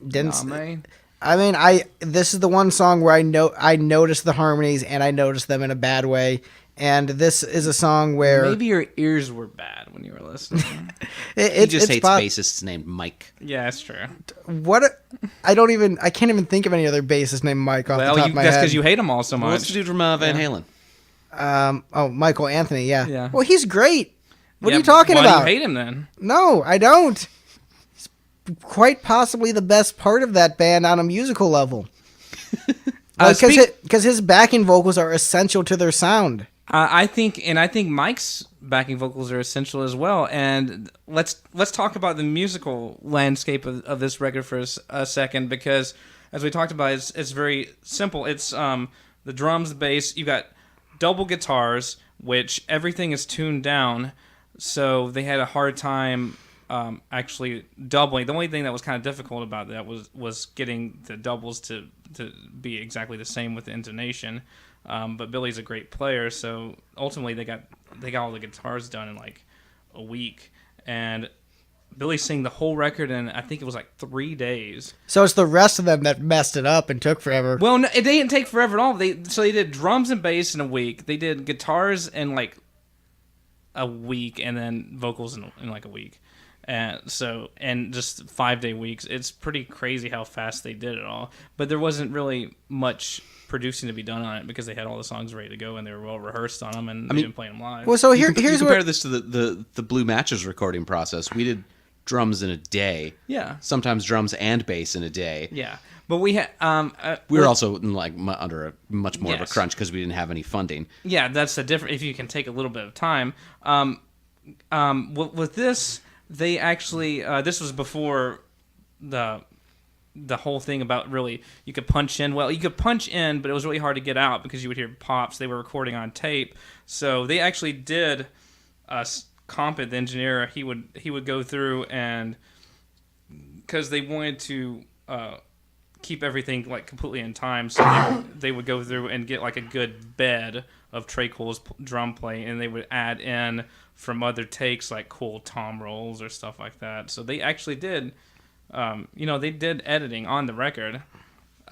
didn't. man. I mean, this is the one song where I noticed the harmonies, and I noticed them in a bad way. And this is a song where Maybe your ears were bad when you were listening. He just hates bassists named Mike. Yeah, that's true. I can't even think of any other bassist named Mike off the top of my that's head. because you hate them all so much. What's the dude from Van Halen? Michael Anthony, yeah. Yeah. Well, he's great. What are you talking about? Why do you hate him then? No, I don't. It's quite possibly the best part of that band on a musical level. Because his backing vocals are essential to their sound. I think Mike's backing vocals are essential as well. And let's talk about the musical landscape of this record for a second, because as we talked about, it's very simple. It's the drums, the bass. You got double guitars, which everything is tuned down, so they had a hard time actually doubling. The only thing that was kind of difficult about that was getting the doubles to be exactly the same with the intonation. But Billy's a great player, so ultimately they got all the guitars done in like a week, and Billy sang the whole record in, I think it was like 3 days. So it's the rest of them that messed it up and took forever. Well, no, it didn't take forever at all. They did drums and bass in a week. They did guitars in like a week, and then vocals in like a week. And just 5-day weeks. It's pretty crazy how fast they did it all. But there wasn't really much producing to be done on it because they had all the songs ready to go and they were well rehearsed on them, and they didn't play them live. Well, so here's compare this to the Blue Matches recording process. We did drums in a day. Yeah. Sometimes drums and bass in a day. Yeah. But we had we were also like under a much more of a crunch because we didn't have any funding. Yeah, that's the difference. If you can take a little bit of time, with this, they actually this was before the whole thing about really you could punch in. Well, you could punch in, but it was really hard to get out because you would hear pops. They were recording on tape, so they actually did. Compet, the engineer, he would go through, and because they wanted to keep everything like completely in time, so they would go through and get like a good bed of Trey Cole's drum play, and they would add in from other takes like cool tom rolls or stuff like that. So they actually did, they did editing on the record.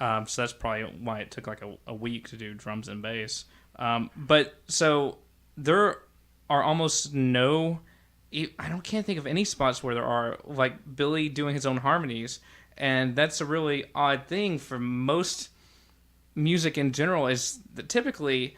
So that's probably why it took like a week to do drums and bass. But so there are almost no, can't think of any spots where there are like Billy doing his own harmonies, and that's a really odd thing for most music in general. Is that typically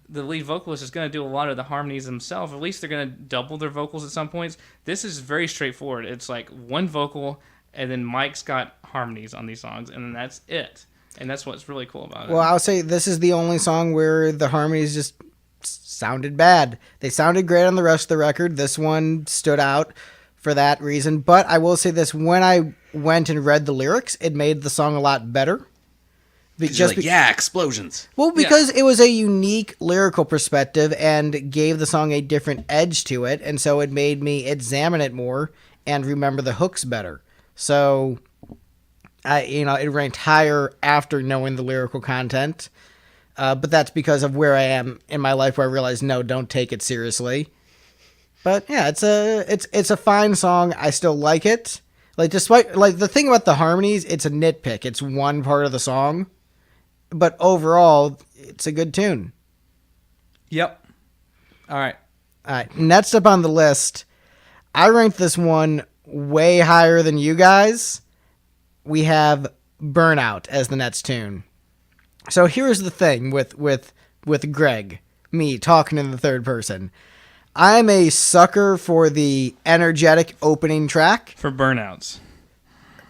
the lead vocalist is going to do a lot of the harmonies themselves. At least they're going to double their vocals at some points. This is very straightforward. It's like one vocal, and then Mike's got harmonies on these songs, and then that's it. And that's what's really cool about it. Well, I'll say this is the only song where the harmonies just sounded bad. They sounded great on the rest of the record. This one stood out for that reason. But I will say this, when I went and read the lyrics, it made the song a lot better. Explosions. Well, because it was a unique lyrical perspective and gave the song a different edge to it, and so it made me examine it more and remember the hooks better. So, it ranked higher after knowing the lyrical content. But that's because of where I am in my life, where I realized, no, don't take it seriously. But yeah, it's a fine song. I still like it. Like, despite the thing about the harmonies, it's a nitpick. It's one part of the song, but overall, it's a good tune. Yep. All right. Next up on the list, I ranked this one way higher than you guys. We have "Burnout" as the next tune. So here's the thing with Greg, me talking in the third person. I'm a sucker for the energetic opening track. For burnouts.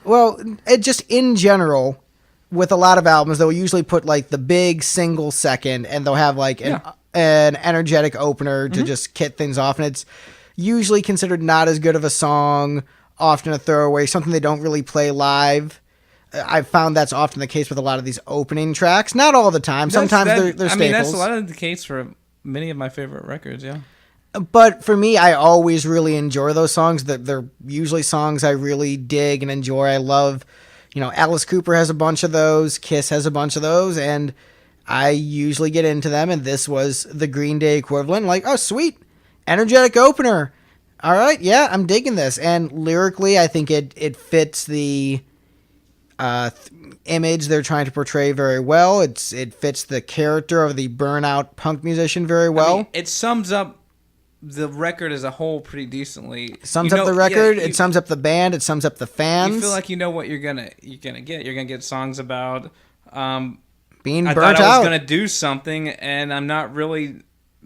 Well, it just in general, with a lot of albums, they'll usually put like the big single second, and they'll have like an energetic opener to just kick things off, and it's usually considered not as good of a song, often a throwaway, something they don't really play live. I've found that's often the case with a lot of these opening tracks. Not all the time. Sometimes they're staples. I mean, that's a lot of the case for many of my favorite records, yeah. But for me, I always really enjoy those songs. They're usually songs I really dig and enjoy. I love, Alice Cooper has a bunch of those. Kiss has a bunch of those. And I usually get into them. And this was the Green Day equivalent. Like, oh, sweet. Energetic opener. All right. Yeah, I'm digging this. And lyrically, I think it fits the image they're trying to portray very well. It fits the character of the burnout punk musician very well. I mean, it sums up the record as a whole pretty decently. Sums up the record. It sums up the band. It sums up the fans. You feel like you know what you're gonna get. You're gonna get songs about being burnt out. I thought I was gonna do something, and I'm not really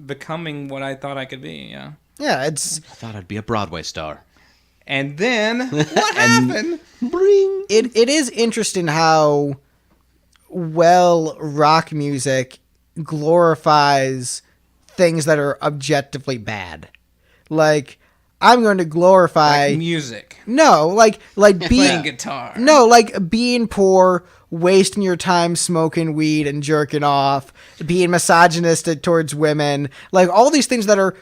becoming what I thought I could be. Yeah. Yeah, it's I thought I'd be a Broadway star. And then what happened? Bring. it is interesting how well rock music glorifies things that are objectively bad. Like, I'm going to glorify Like music, no, like playing being guitar. no, like being poor, wasting your time smoking weed and jerking off, being misogynistic towards women, like all these things that are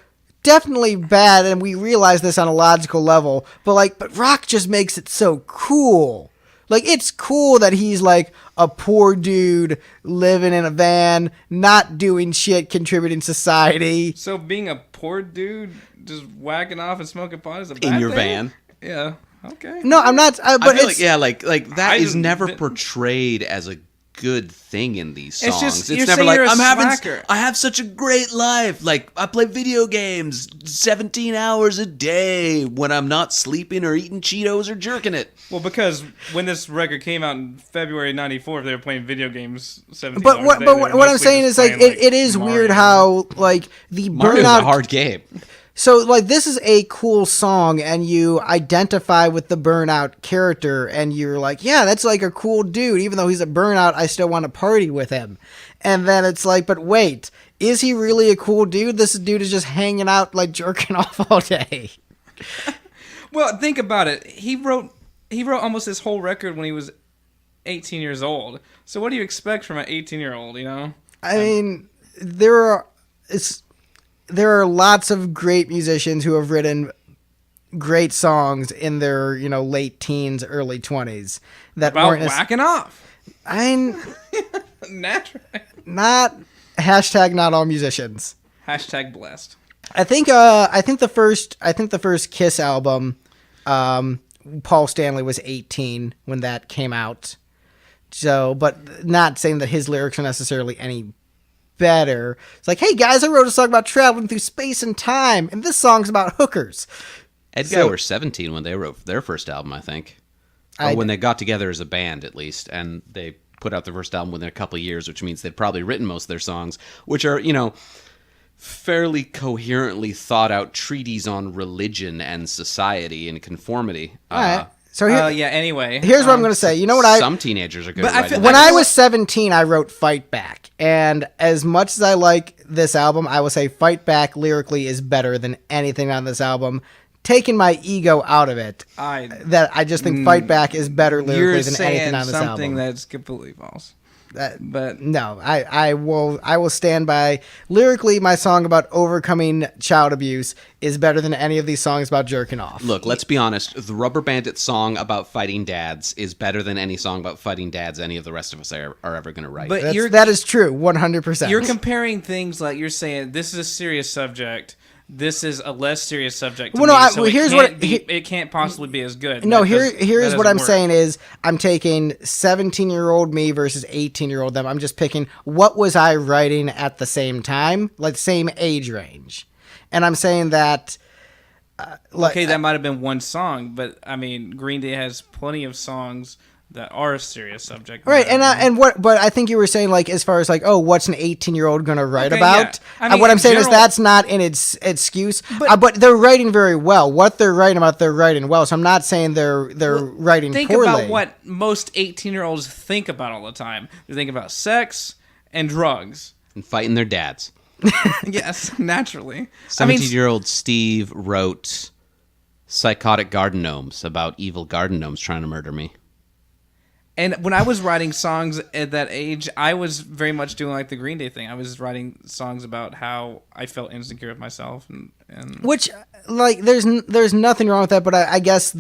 definitely bad, and we realize this on a logical level. But rock just makes it so cool. Like, it's cool that he's like a poor dude living in a van, not doing shit, contributing society. So being a poor dude just whacking off and smoking pot is a bad In your thing? van. Yeah. Okay. No, I'm not. But I feel it's like that I is just never didn't- portrayed as a good thing in these songs. It's just- you're never saying like you're a I slacker. have such a great life. Like I play video games 17 hours a day when I'm not sleeping or eating Cheetos or jerking it. Well, because when this record came out in February '94, they were playing video games 17 but hours what a day. but They what, were what I'm mostly saying just is like playing, it is Mario. weird how like the Mario's burnout a hard game. So, like, this is a cool song, and you identify with the burnout character, and you're like, yeah, that's like a cool dude. Even though he's a burnout, I still want to party with him. And then it's like, but wait, is he really a cool dude? This dude is just hanging out, like, jerking off all day. Well, think about it. He wrote almost this whole record when he was 18 years old. So what do you expect from an 18-year-old, you know? I mean, there are lots of great musicians who have written great songs in their, late teens, early 20s that About weren't whacking off. I mean, Naturally. not all musicians. Hashtag blessed. I think the first Kiss album, Paul Stanley was 18 when that came out. So, but not saying that his lyrics are necessarily any better. It's like, hey guys, I wrote a song about traveling through space and time, and this song's about hookers. Ed Guy were 17 when they wrote their first album, I think. Or when they got together as a band, at least, and they put out their first album within a couple of years, which means they'd probably written most of their songs, which are, fairly coherently thought out treatises on religion and society and conformity. All right. So Anyway. here's what I'm going to say. You know what Some teenagers are good but at I writing. feel- when I was 17, I wrote Fight Back. And as much as I like this album, I will say Fight Back lyrically is better than anything on this album. Taking my ego out of it, I just think Fight Back is better lyrically You're than saying anything on this something album. that's completely false. But No, I will stand by lyrically. My song about overcoming child abuse is better than any of these songs about jerking off. Look, let's be honest. The Rubber Bandit song about fighting dads is better than any song about fighting dads any of the rest of us are ever going to write. But that is true, 100%. you're comparing things like you're saying this is a serious subject. This is a less serious subject. To Well, no, me, so here's it can't possibly be as good. No, That here's what doesn't I'm work. saying is I'm taking 17-year-old me versus 18-year-old them. I'm just picking what was I writing at the same time, like same age range. And I'm saying that Okay, that might have been one song, but I mean, Green Day has plenty of songs that are a serious subject. right, matter. but I think you were saying like as far as like, oh, what's an 18-year-old gonna write Okay, about? yeah. I mean, what I'm in saying is general- that's not an excuse, But- but they're writing very well. What they're writing about, they're writing well. So I'm not saying they're writing Think poorly. about what most 18-year-olds think about all the time. They think about sex and drugs. and fighting their dads. Yes, naturally. 17-year-old Steve wrote Psychotic Garden Gnomes about evil garden gnomes trying to murder me. And when I was writing songs at that age, I was very much doing like the Green Day thing. I was writing songs about how I felt insecure with myself, and Which, like, there's nothing wrong with that, but I guess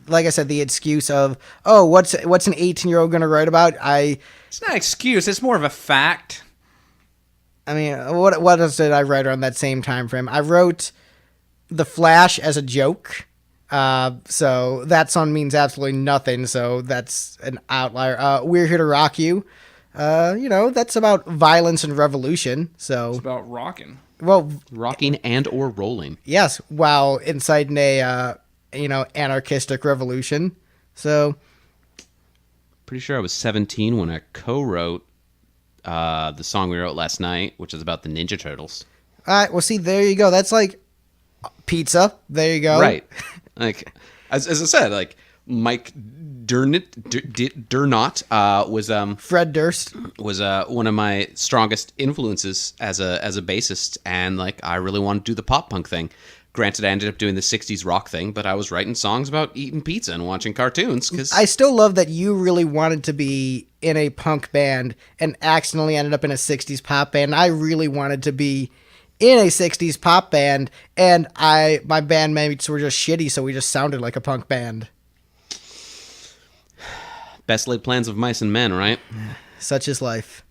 like I said, the excuse of, oh, what's an 18-year-old going to write about? it's not an excuse. It's more of a fact. I mean, what else did I write around that same time frame? I wrote The Flash as a joke. So that song means absolutely nothing. So that's an outlier. We're Here to Rock You. That's about violence and revolution. It's So, about rocking. well, Rocking and or rolling. yes, while inciting a, anarchistic revolution. So, Pretty sure I was 17 when I co-wrote the song we wrote last night, which is about the Ninja Turtles. all right, well, see, there you go. That's like Pizza. There you go. Right. Like, as I said, like Mike Durnot was Fred Durst. was one of my strongest influences as a bassist, and like I really wanted to do the pop punk thing. Granted, I ended up doing the '60s rock thing, but I was writing songs about eating pizza and watching cartoons. Because I still love that you really wanted to be in a punk band and accidentally ended up in a '60s pop band. I really wanted to be in a '60s pop band, and my bandmates were just shitty, so we just sounded like a punk band. best laid plans of mice and men, right? Such is life.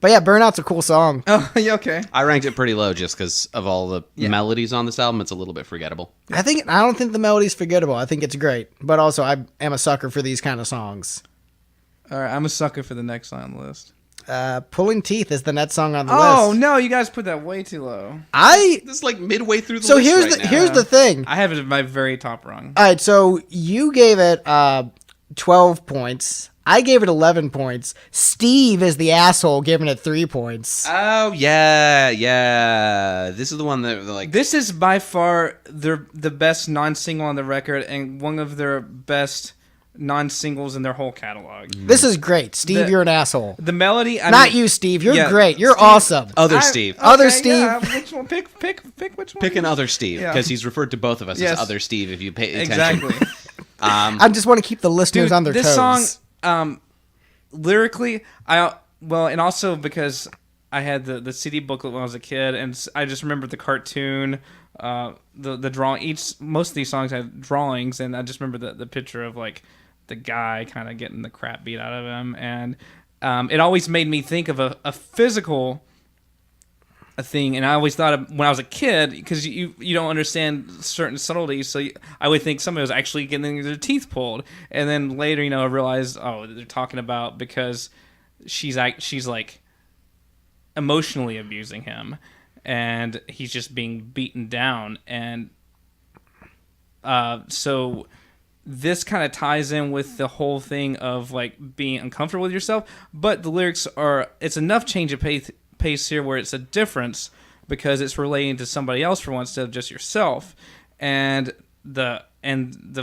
But yeah, Burnout's a cool song. Oh, yeah, okay. I ranked it pretty low just because of all the melodies on this album. It's a little bit forgettable. I don't think the melody's forgettable. I think it's great. But also, I am a sucker for these kind of songs. All right, I'm a sucker for the next song on the list. Pulling Teeth is the next song on the list. Oh, no, you guys put that way too low. This is like midway through the list here's the thing. I have it at my very top rung. All right, so you gave it 12 points. I gave it 11 points. Steve is the asshole giving it 3 points. Oh, yeah. This is the one that, like... This is by far the best non-single on the record and one of their best non-singles in their whole catalog. This is great. Steve, you're an asshole. The melody... Not you, Steve. You're great. You're awesome. Other Steve. Other Steve. Yeah, which one? Pick which one. Pick another Steve, because he's referred to both of us as Other Steve if you pay attention. Exactly. I just want to keep the listeners on their toes. This song... lyrically, and also because I had the CD booklet when I was a kid, and I just remember the cartoon, the drawing. Most of these songs had drawings, and I just remember the picture of like the guy kind of getting the crap beat out of him, and it always made me think of a physical thing, and I always thought of when I was a kid, because you don't understand certain subtleties, so I would think somebody was actually getting their teeth pulled, and then later, I realized, they're talking about because she's like emotionally abusing him, and he's just being beaten down, and so this kind of ties in with the whole thing of like being uncomfortable with yourself, but the lyrics it's enough change of pace here where it's a difference because it's relating to somebody else for once instead of just yourself, and the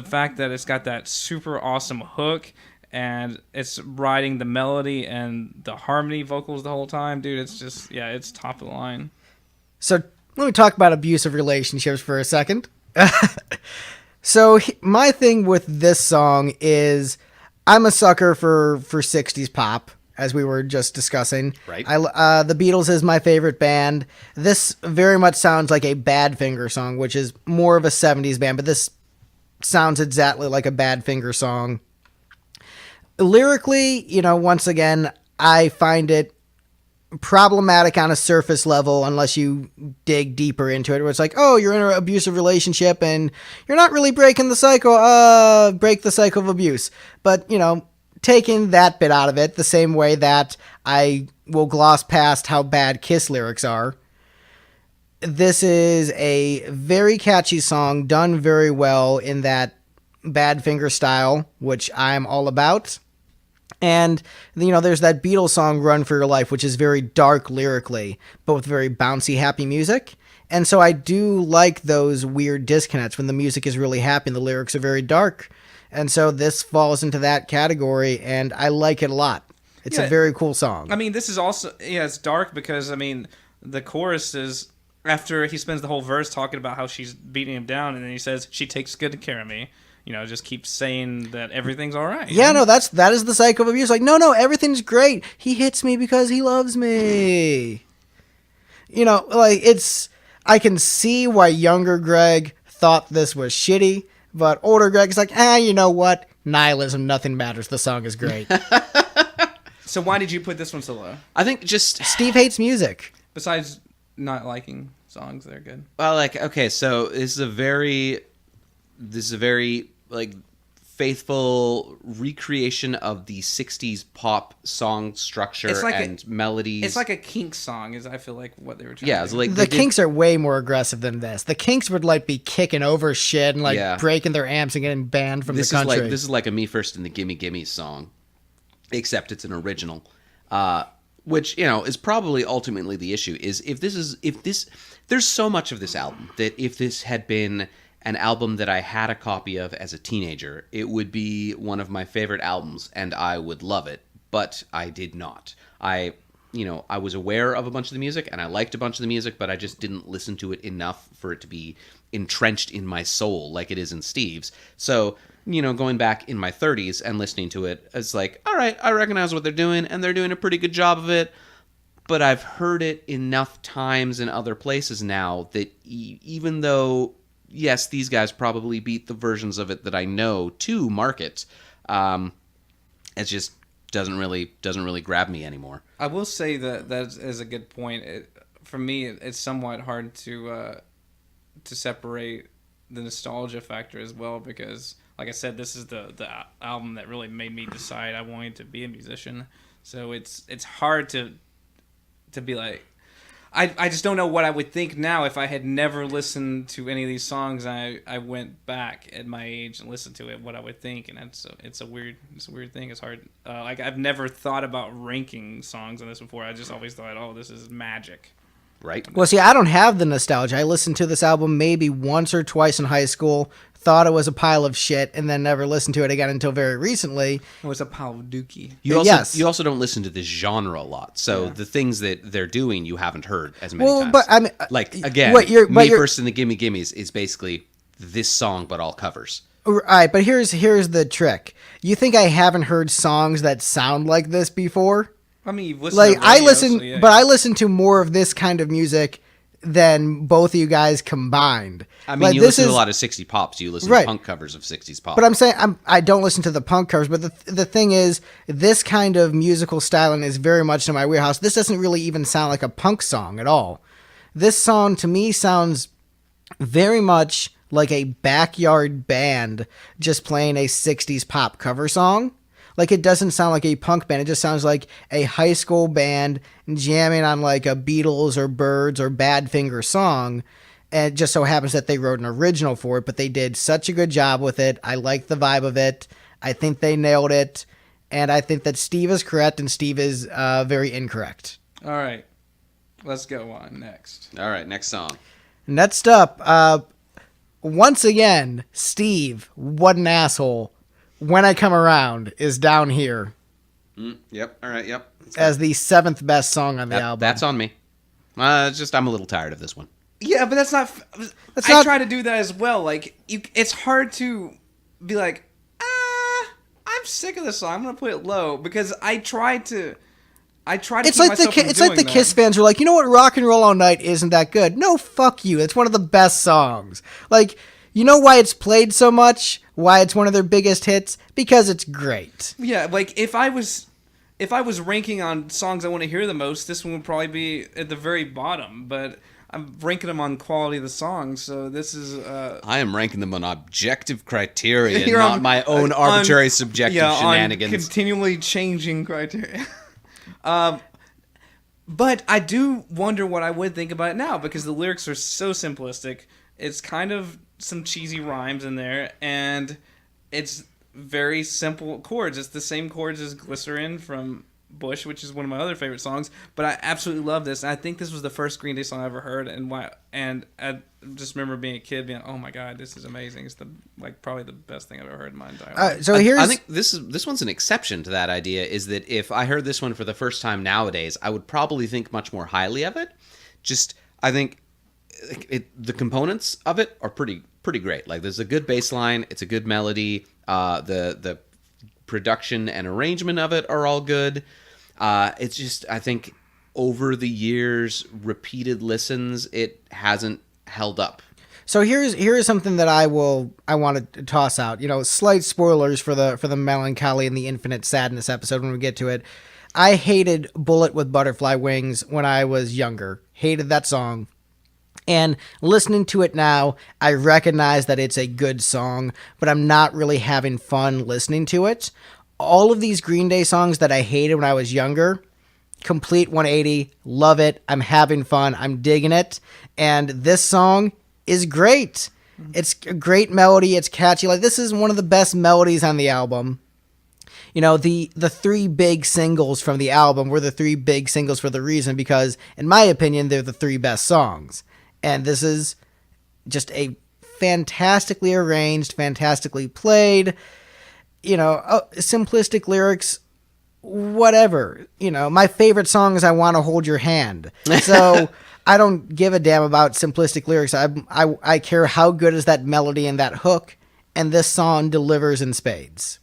fact that it's got that super awesome hook and it's riding the melody and the harmony vocals the whole time, dude. It's just it's top of the line. So let me talk about abusive relationships for a second. So my thing with this song is I'm a sucker for 60s pop, as we were just discussing. Right. The Beatles is my favorite band. This very much sounds like a Badfinger song, which is more of a 70s band, but this sounds exactly like a Badfinger song. Lyrically, once again, I find it problematic on a surface level unless you dig deeper into it, where it's like, oh, you're in an abusive relationship and you're not really breaking the cycle, break the cycle of abuse. But, taking that bit out of it, the same way that I will gloss past how bad Kiss lyrics are. This is a very catchy song, done very well in that Badfinger style, which I'm all about. And, there's that Beatles song, Run for Your Life, which is very dark lyrically, but with very bouncy, happy music. And so I do like those weird disconnects when the music is really happy and the lyrics are very dark. And so this falls into that category, and I like it a lot. It's a very cool song. I mean, this is also, it's dark because, the chorus is, after he spends the whole verse talking about how she's beating him down, and then he says, she takes good care of me. Just keeps saying that everything's all right. Yeah, no, that is the cycle of abuse. Like, no, everything's great. He hits me because he loves me. I can see why younger Greg thought this was shitty. But older Greg's like, you know what? Nihilism, nothing matters. The song is great. So why did you put this one so low? I think just... Steve hates music. Besides not liking songs, they're good. Well, okay, so this is a very, faithful recreation of the 60s pop song structure and melodies. It's like a Kinks song, I feel like what they were trying to do. It's like the Kinks are way more aggressive than this. The Kinks would be kicking over shit and breaking their amps and getting banned from the country. This is like a Me First and the Gimme Gimme song, except it's an original. which, you know, is probably ultimately the issue, is if this there's so much of this album that if this had been an album that I had a copy of as a teenager, it would be one of my favorite albums and I would love it, but I did not. I was aware of a bunch of the music and I liked a bunch of the music, but I just didn't listen to it enough for it to be entrenched in my soul like it is in Steve's. So, you know, going back in my 30s and listening to it, it's like, all right, I recognize what they're doing and they're doing a pretty good job of it, but I've heard it enough times in other places now that even though, yes, these guys probably beat the versions of it that I know to market, it just doesn't really grab me anymore. I will say that is a good point. For me, it's somewhat hard to separate the nostalgia factor as well, because, like I said, this is the album that really made me decide I wanted to be a musician. So it's hard to be like, I just don't know what I would think now if I had never listened to any of these songs. I went back at my age and listened to it, what I would think, and it's a weird thing. It's hard. Like, I've never thought about ranking songs on this before. I just always thought, oh, this is magic. Right. Well, see, I don't have the nostalgia. I listened to this album maybe once or twice in high school, thought it was a pile of shit, and then never listened to it again until very recently. It was a pile of dookie. You also don't listen to this genre a lot, so Yeah. the things that they're doing you haven't heard as many times. But I mean, like, again, Me First and the Gimme Gimmes is basically this song, but all covers. Right, but here's the trick. You think I haven't heard songs that sound like this before? I mean, you've listened Like, to radio, but I listen to more of this kind of music than both of you guys combined. I mean, like, you listen to a lot of 60s pops. You listen to punk covers of 60s pop. But I'm saying I don't listen to the punk covers. But the thing is, this kind of musical styling is very much in my wheelhouse. This doesn't really even sound like a punk song at all. This song to me sounds very much like a backyard band just playing a 60s pop cover song. Like, it doesn't sound like a punk band. It just sounds like a high school band jamming on like a Beatles or Byrds or Badfinger song. And it just so happens that they wrote an original for it, but they did such a good job with it. I like the vibe of it. I think they nailed it. And I think that Steve is correct and Steve is very incorrect. All right. Let's go on next. All right, next song. Next up, once again, Steve, what an asshole. When I Come Around is down here Yep. All right. Yep. as the 7th best song on the album. That's on me. It's just I'm a little tired of this one. Yeah, but that's not. I try to do that as well. Like, it's hard to be like, I'm sick of this song. I'm gonna put it low because I try to. It's like the Kiss fans are like, you know what, Rock and Roll All Night isn't that good. No, fuck you. It's one of the best songs. Like, you know why it's played so much? Why it's one of their biggest hits? Because it's great. Yeah, like if I was ranking on songs I want to hear the most, this one would probably be at the very bottom. But I'm ranking them on quality of the songs, so this is. I am ranking them on objective criteria, not my own arbitrary subjective shenanigans. On continually changing criteria. But I do wonder what I would think about it now, because the lyrics are so simplistic. It's kind of some cheesy rhymes in there, and it's very simple chords. It's the same chords as Glycerin from Bush, which is one of my other favorite songs. But I absolutely love this, and I think this was the first Green Day song I ever heard, and I just remember being a kid being, oh my god, this is amazing. It's probably the best thing I've ever heard in my entire life. I think this one's an exception to that idea, is that if I heard this one for the first time nowadays, I would probably think much more highly of it. Just, I think the components of it are pretty great. Like, there's a good bass line, it's a good melody, the production and arrangement of it are all good. It's just, I think over the years, repeated listens, it hasn't held up. So here is something that I want to toss out. You know, slight spoilers for the Melancholy and the Infinite Sadness episode when we get to it. I hated Bullet with Butterfly Wings when I was younger. Hated that song. And listening to it now, I recognize that it's a good song, but I'm not really having fun listening to it. All of these Green Day songs that I hated when I was younger, complete 180, love it, I'm having fun, I'm digging it, and this song is great. It's a great melody, it's catchy. Like, this is one of the best melodies on the album. the three big singles from the album were the three big singles for the reason, because in my opinion, they're the three best songs. And this is just a fantastically arranged, fantastically played, simplistic lyrics, whatever. My favorite song is I Want to Hold Your Hand. So I don't give a damn about simplistic lyrics. I care how good is that melody and that hook, and this song delivers in spades.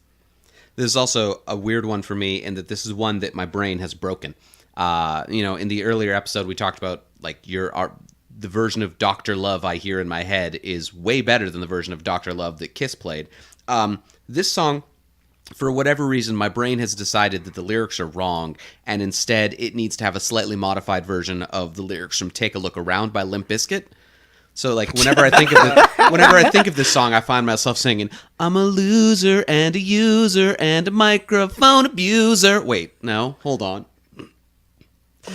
This is also a weird one for me in that this is one that my brain has broken. In the earlier episode, we talked about like the version of Dr. Love I hear in my head is way better than the version of Dr. Love that Kiss played. This song, for whatever reason, my brain has decided that the lyrics are wrong, and instead it needs to have a slightly modified version of the lyrics from Take a Look Around by Limp Bizkit. So, like, whenever I think of this song, I find myself singing, "I'm a loser and a user and a microphone abuser." Wait, no, hold on.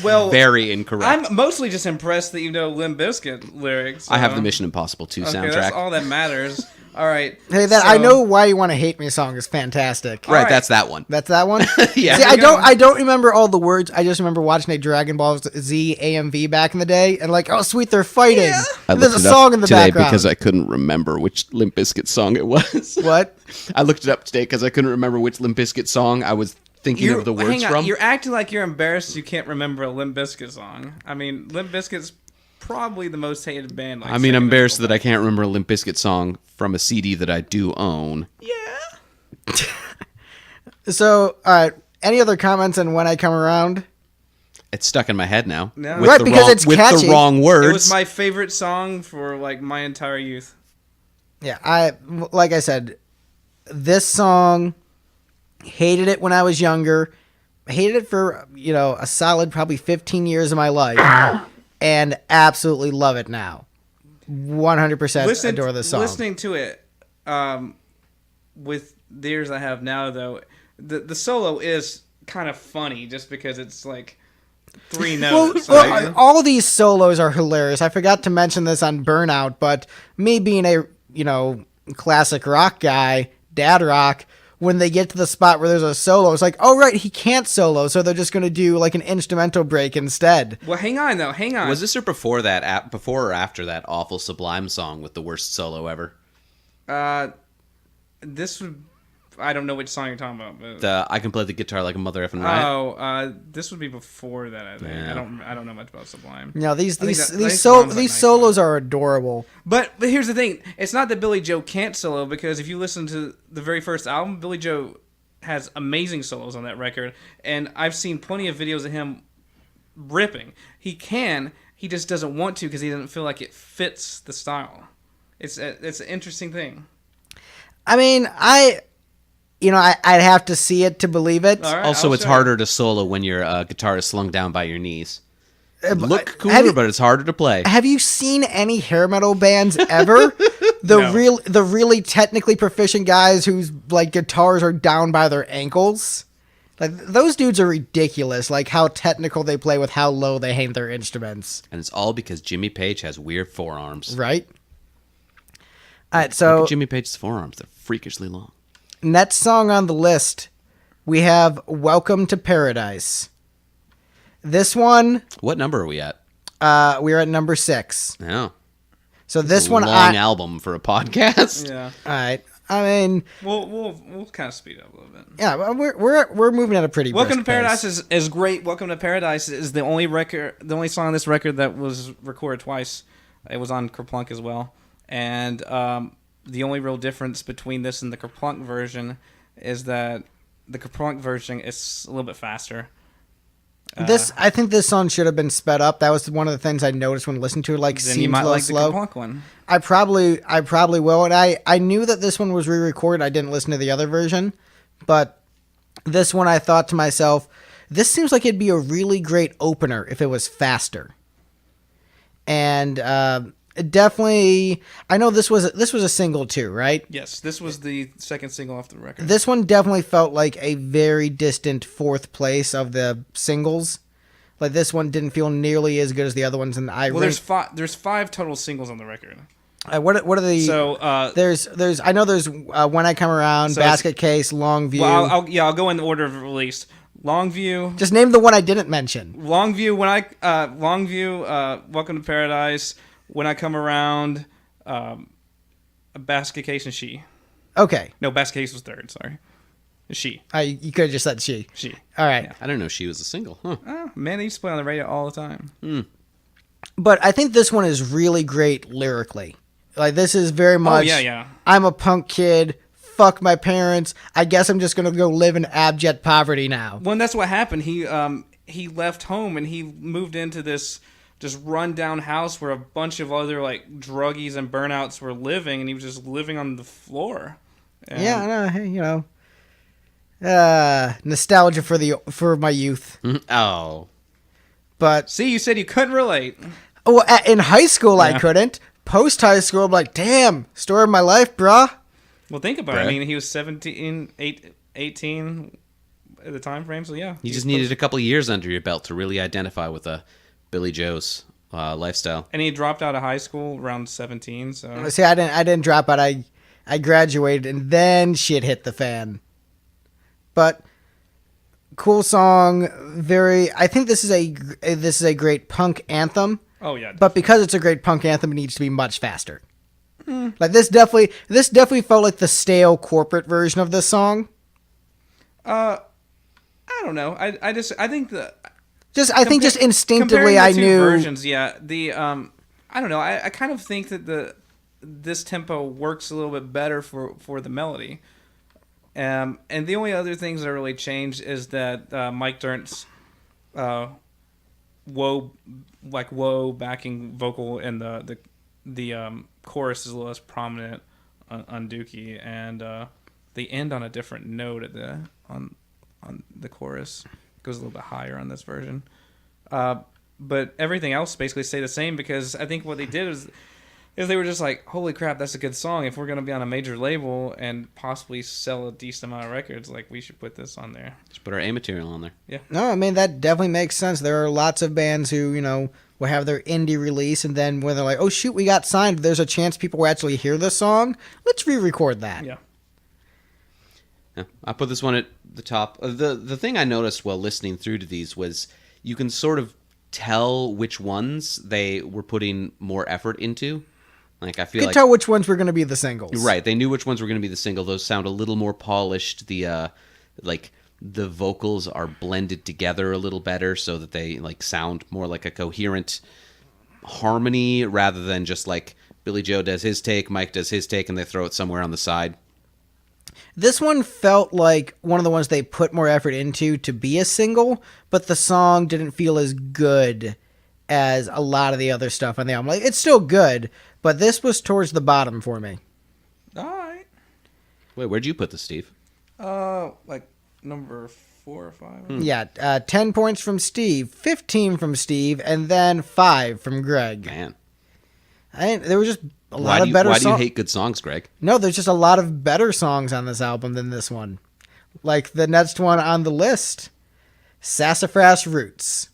Well, very incorrect. I'm mostly just impressed that you know Limp Bizkit lyrics. So. I have the Mission Impossible 2 soundtrack. That's all that matters. All right. Hey, I Know Why You Want to Hate Me song is fantastic. Right, that's that one. That's that one? Yeah. See, I don't remember all the words. I just remember watching a Dragon Ball Z AMV back in the day, and like, oh sweet, they're fighting. Yeah. And there's a song in the background. Because I couldn't remember which Limp Bizkit song it was. What? I looked it up today because I couldn't remember which Limp Bizkit song I was thinking of the words from. You're acting like you're embarrassed you can't remember a Limp Bizkit song. I mean, Limp Bizkit's probably the most hated band. Like, I'm embarrassed that I can't remember a Limp Bizkit song from a CD that I do own. Yeah. So, all right. Any other comments on When I Come Around? It's stuck in my head now. No. Right, because it's catchy. With the wrong words. It was my favorite song for like my entire youth. Yeah, like I said, this song, hated it when I was younger. Hated it for, a solid probably 15 years of my life. And absolutely love it now. 100% adore this song. Listening to it with the ears I have now, though, the solo is kind of funny just because it's like 3 notes. Well, all these solos are hilarious. I forgot to mention this on Burnout, but me being a, classic rock guy, dad rock, when they get to the spot where there's a solo, it's like, oh, right, he can't solo, so they're just going to do like an instrumental break instead. Well, hang on. Was this before or after that awful Sublime song with the worst solo ever? This would... I don't know which song you're talking about. But... I Can Play the Guitar Like a Mother Effing Riot? Oh, this would be before that, I think. Yeah. I don't know much about Sublime. No, these solos are adorable. But here's the thing. It's not that Billy Joe can't solo, because if you listen to the very first album, Billy Joe has amazing solos on that record, and I've seen plenty of videos of him ripping. He just doesn't want to because he doesn't feel like it fits the style. It's an interesting thing. I mean, I'd have to see it to believe it. Right, also, it's harder to solo when your guitar is slung down by your knees. Look cooler, but it's harder to play. Have you seen any hair metal bands ever? The really technically proficient guys whose like guitars are down by their ankles. Like, those dudes are ridiculous. Like how technical they play with how low they hang their instruments. And it's all because Jimmy Page has weird forearms. Right. All right. So look at Jimmy Page's forearms; they're freakishly long. Next song on the list, we have Welcome to Paradise. This one... What number are we at? We're at number 6. Oh. So this one... long album for a podcast. Yeah. All right. I mean... We'll kind of speed up a little bit. Yeah, we're moving at a pretty brisk Welcome to Paradise is great. Welcome to Paradise is the only song on this record that was recorded twice. It was on Kerplunk as well. And... the only real difference between this and the Kerplunk version is that the Kerplunk version is a little bit faster. I think this song should have been sped up. That was one of the things I noticed when listening to it. Like, then seems you might a little like slow. The Kerplunk one. I probably will. And I knew that this one was re-recorded. I didn't listen to the other version, but this one I thought to myself, this seems like it'd be a really great opener if it was faster. And definitely, I know this was a single too, right? Yes, this was the second single off the record. This one definitely felt like a very distant 4th place of the singles. Like, this one didn't feel nearly as good as the other ones, and there's 5 total singles on the record. What are the there's I know there's When I Come Around, So Basket Case, Longview. Well, I'll go in the order of release. Longview. Just name the one I didn't mention. Longview. Welcome to Paradise. When I Come Around, Basket Case, and She. Okay. No, Basket Case was third. Sorry, She. You could have just said She. She. All right. Yeah. I didn't know She was a single. Huh. Oh, man, they used to play on the radio all the time. But I think this one is really great lyrically. Like, this is very much, yeah. I'm a punk kid, fuck my parents, I guess I'm just going to go live in abject poverty now. Well, and that's what happened. He left home and he moved into this just run-down house where a bunch of other, like, druggies and burnouts were living, and he was just living on the floor. And Yeah, nostalgia for my youth. Oh. But See, you said you couldn't relate. in high school I Yeah. couldn't. Post high school, I'm like, damn, story of my life, bruh. Well, think about it. Brad? I mean, he was 18 at the time frame, so yeah. You just needed a couple of years under your belt to really identify with Billy Joe's lifestyle. And he dropped out of high school around 17, so... See, I didn't drop out. I graduated, and then shit hit the fan. But cool song. I think this is a great punk anthem. Oh, yeah. But because it's a great punk anthem, it needs to be much faster. Like this definitely felt like the stale corporate version of this song. I don't know. I think the... I think just instinctively comparing I the two knew versions, yeah. I don't know. I kind of think that this tempo works a little bit better for the melody. And the only other things that really changed is that Mike Dirnt's whoa backing vocal and the chorus is a little less prominent on Dookie, and they end on a different note on the chorus. It goes a little bit higher on this version. But everything else basically stayed the same, because I think what they did is they were just like, holy crap, that's a good song. If we're going to be on a major label and possibly sell a decent amount of records, like, we should put this on there. Just put our A material on there. Yeah. No, I mean, that definitely makes sense. There are lots of bands who, will have their indie release, and then when they're like, oh, shoot, we got signed, there's a chance people will actually hear this song. Let's re-record that. Yeah. Yeah, I put this one at the top. The thing I noticed while listening through to these was you can sort of tell which ones they were putting more effort into. Like, I feel You like... can tell which ones were going to be the singles. Right, they knew which ones were going to be the single. Those sound a little more polished. The vocals are blended together a little better so that they sound more like a coherent harmony rather than just like Billy Joe does his take, Mike does his take, and they throw it somewhere on the side. This one felt like one of the ones they put more effort into to be a single, but the song didn't feel as good as a lot of the other stuff on the album. Like, it's still good, but this was towards the bottom for me. All right. Wait, where'd you put this, Steve? Like number 4 or 5. Yeah, 10 points from Steve, 15 from Steve, and then 5 from Greg. Man. There was just a lot of better songs. Why do you hate good songs, Greg? No, there's just a lot of better songs on this album than this one. Like the next one on the list, Sassafras Roots.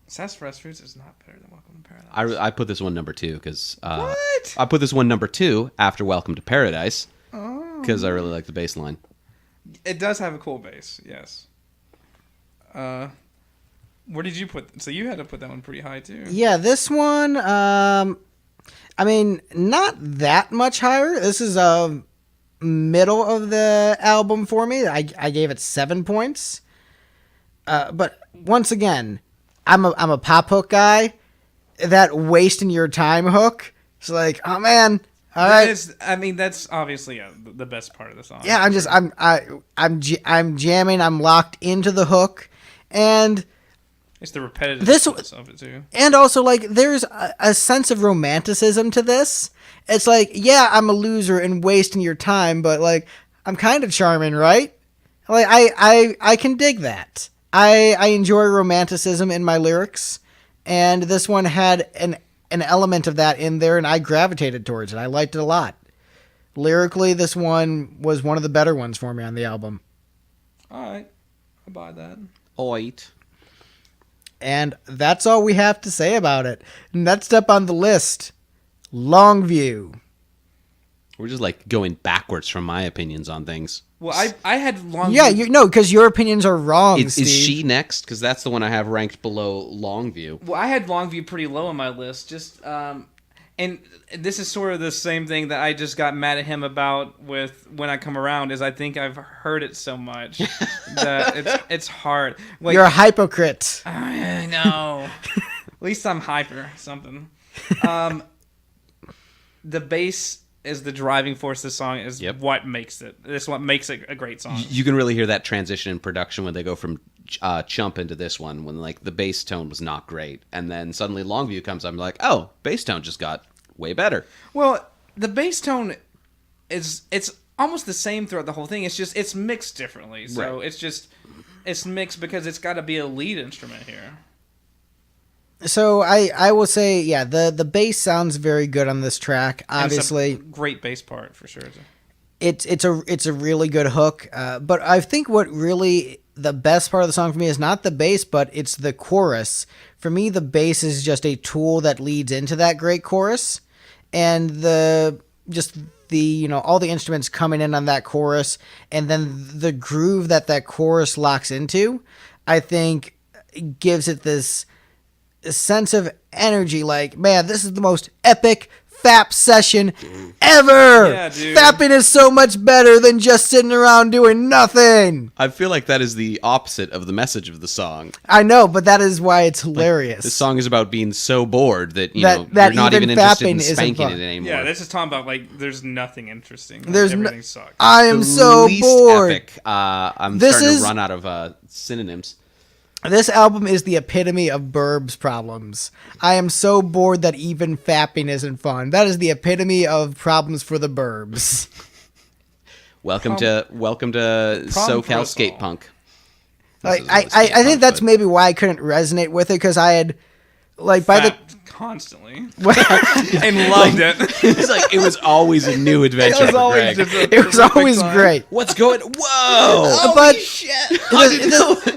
Sassafras Roots is not better than Welcome to Paradise. I put this one number 2 because... What? I put this one number 2 after Welcome to Paradise because I really like the bass line. It does have a cool bass, yes. Where did you put... So you had to put that one pretty high, too. Yeah, this one, I mean, not that much higher. This is middle of the album for me. I gave it 7 points. But once again, I'm a pop hook guy. That wasting your time hook. It's like, oh man, all right. That's obviously the best part of the song. Yeah, I'm jamming. I'm locked into the hook, and it's the repetitiveness of it too. And also, like, there's a sense of romanticism to this. It's like, yeah, I'm a loser and wasting your time, but like, I'm kind of charming, right? Like, I can dig that. I enjoy romanticism in my lyrics, and this one had an element of that in there, and I gravitated towards it. I liked it a lot. Lyrically, this one was one of the better ones for me on the album. All right, I buy that. Alright. And that's all we have to say about it. Next up on the list, Longview. We're just like going backwards from my opinions on things. Well, I had Longview. Yeah, because your opinions are wrong, Is Steve. she next? Because that's the one I have ranked below Longview. Well, I had Longview pretty low on my list. Just and this is sort of the same thing that I just got mad at him about with When I Come Around. Is I think I've heard it so much that it's hard. Like, You're a hypocrite. I know. At least I'm hyper something. The bass is the driving force of the song. Is what makes it. It's what makes it a great song. You can really hear that transition in production when they go from Chump into this one, when like the bass tone was not great, and then suddenly Longview comes. I'm like, oh, bass tone just got way better. Well, the bass tone it's almost the same throughout the whole thing. It's just it's mixed differently. So Right. it's mixed because it's got to be a lead instrument here. So I will say, yeah, the bass sounds very good on this track. And Obviously, it's a great bass part for sure. it's a really good hook. But I think what really the best part of the song for me is not the bass, but it's the chorus. For me, the bass is just a tool that leads into that great chorus, and all the instruments coming in on that chorus, and then the groove that chorus locks into, I think gives it this sense of energy. Like, man, this is the most epic FAP session ever. Yeah, dude. Fapping is so much better than just sitting around doing nothing. I feel like that is the opposite of the message of the song. I know, but that is why it's hilarious. This song is about being so bored that That you're not even even interested in fapping isn't spanking fun. it anymore. Yeah, this is talking about like there's nothing interesting. Like, There's everything sucks. I am The so least bored. epic. I'm This starting is- to run out of synonyms. This album is the epitome of Burbs problems. I am so bored that even fapping isn't fun. That is the epitome of problems for the Burbs. Welcome to SoCal skate all. punk. Like This is I really skate think punk, that's but- maybe why I couldn't resonate with it, because I had like by Fapped constantly and loved it. It's like it was always a new adventure. It was for always Greg. just a it was perfect always time. great. What's going? Whoa! But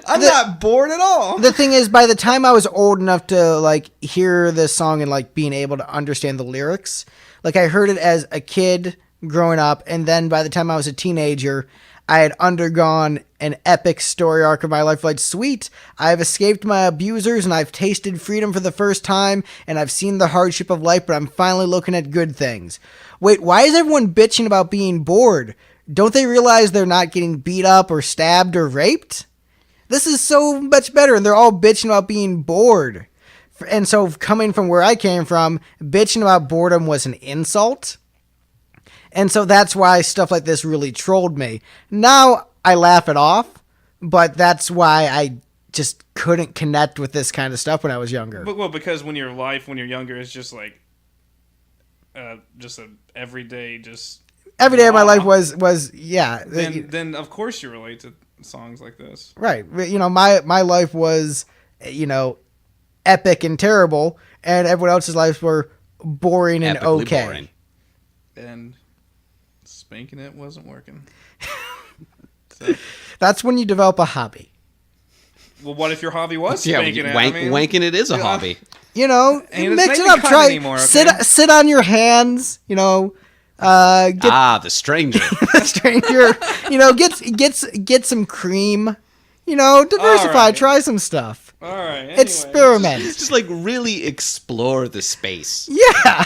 I'm not bored at all. the thing is, by the time I was old enough to like hear this song and like being able to understand the lyrics, like I heard it as a kid growing up, and then by the time I was a teenager, I had undergone an epic story arc of my life. Like, sweet, I've escaped my abusers and I've tasted freedom for the first time, and I've seen the hardship of life, but I'm finally looking at good things. Wait, why is everyone bitching about being bored? Don't they realize they're not getting beat up or stabbed or raped? This is so much better, and they're all bitching about being bored. And so, coming from where I came from, bitching about boredom was an insult. And so that's why stuff like this really trolled me. Now I laugh it off, but that's why I just couldn't connect with this kind of stuff when I was younger. But, well, because when you're younger is just like just a everyday just Every day of my Wow. life was yeah. then of course you relate to songs like this. Right. My life was, epic and terrible, and everyone else's lives were boring and Epically okay. boring. And spanking it wasn't working. So, That's when you develop a hobby. well, what if your hobby was Yeah, spanking it? I mean, wanking it is a Yeah. hobby. And it's Mix not it even up. cut Try anymore, okay? sit on your hands. Get The stranger. the stranger. Get some cream. Diversify. Alright. Try some stuff. all right. Anyway. Experiment. Just like really explore the space. Yeah.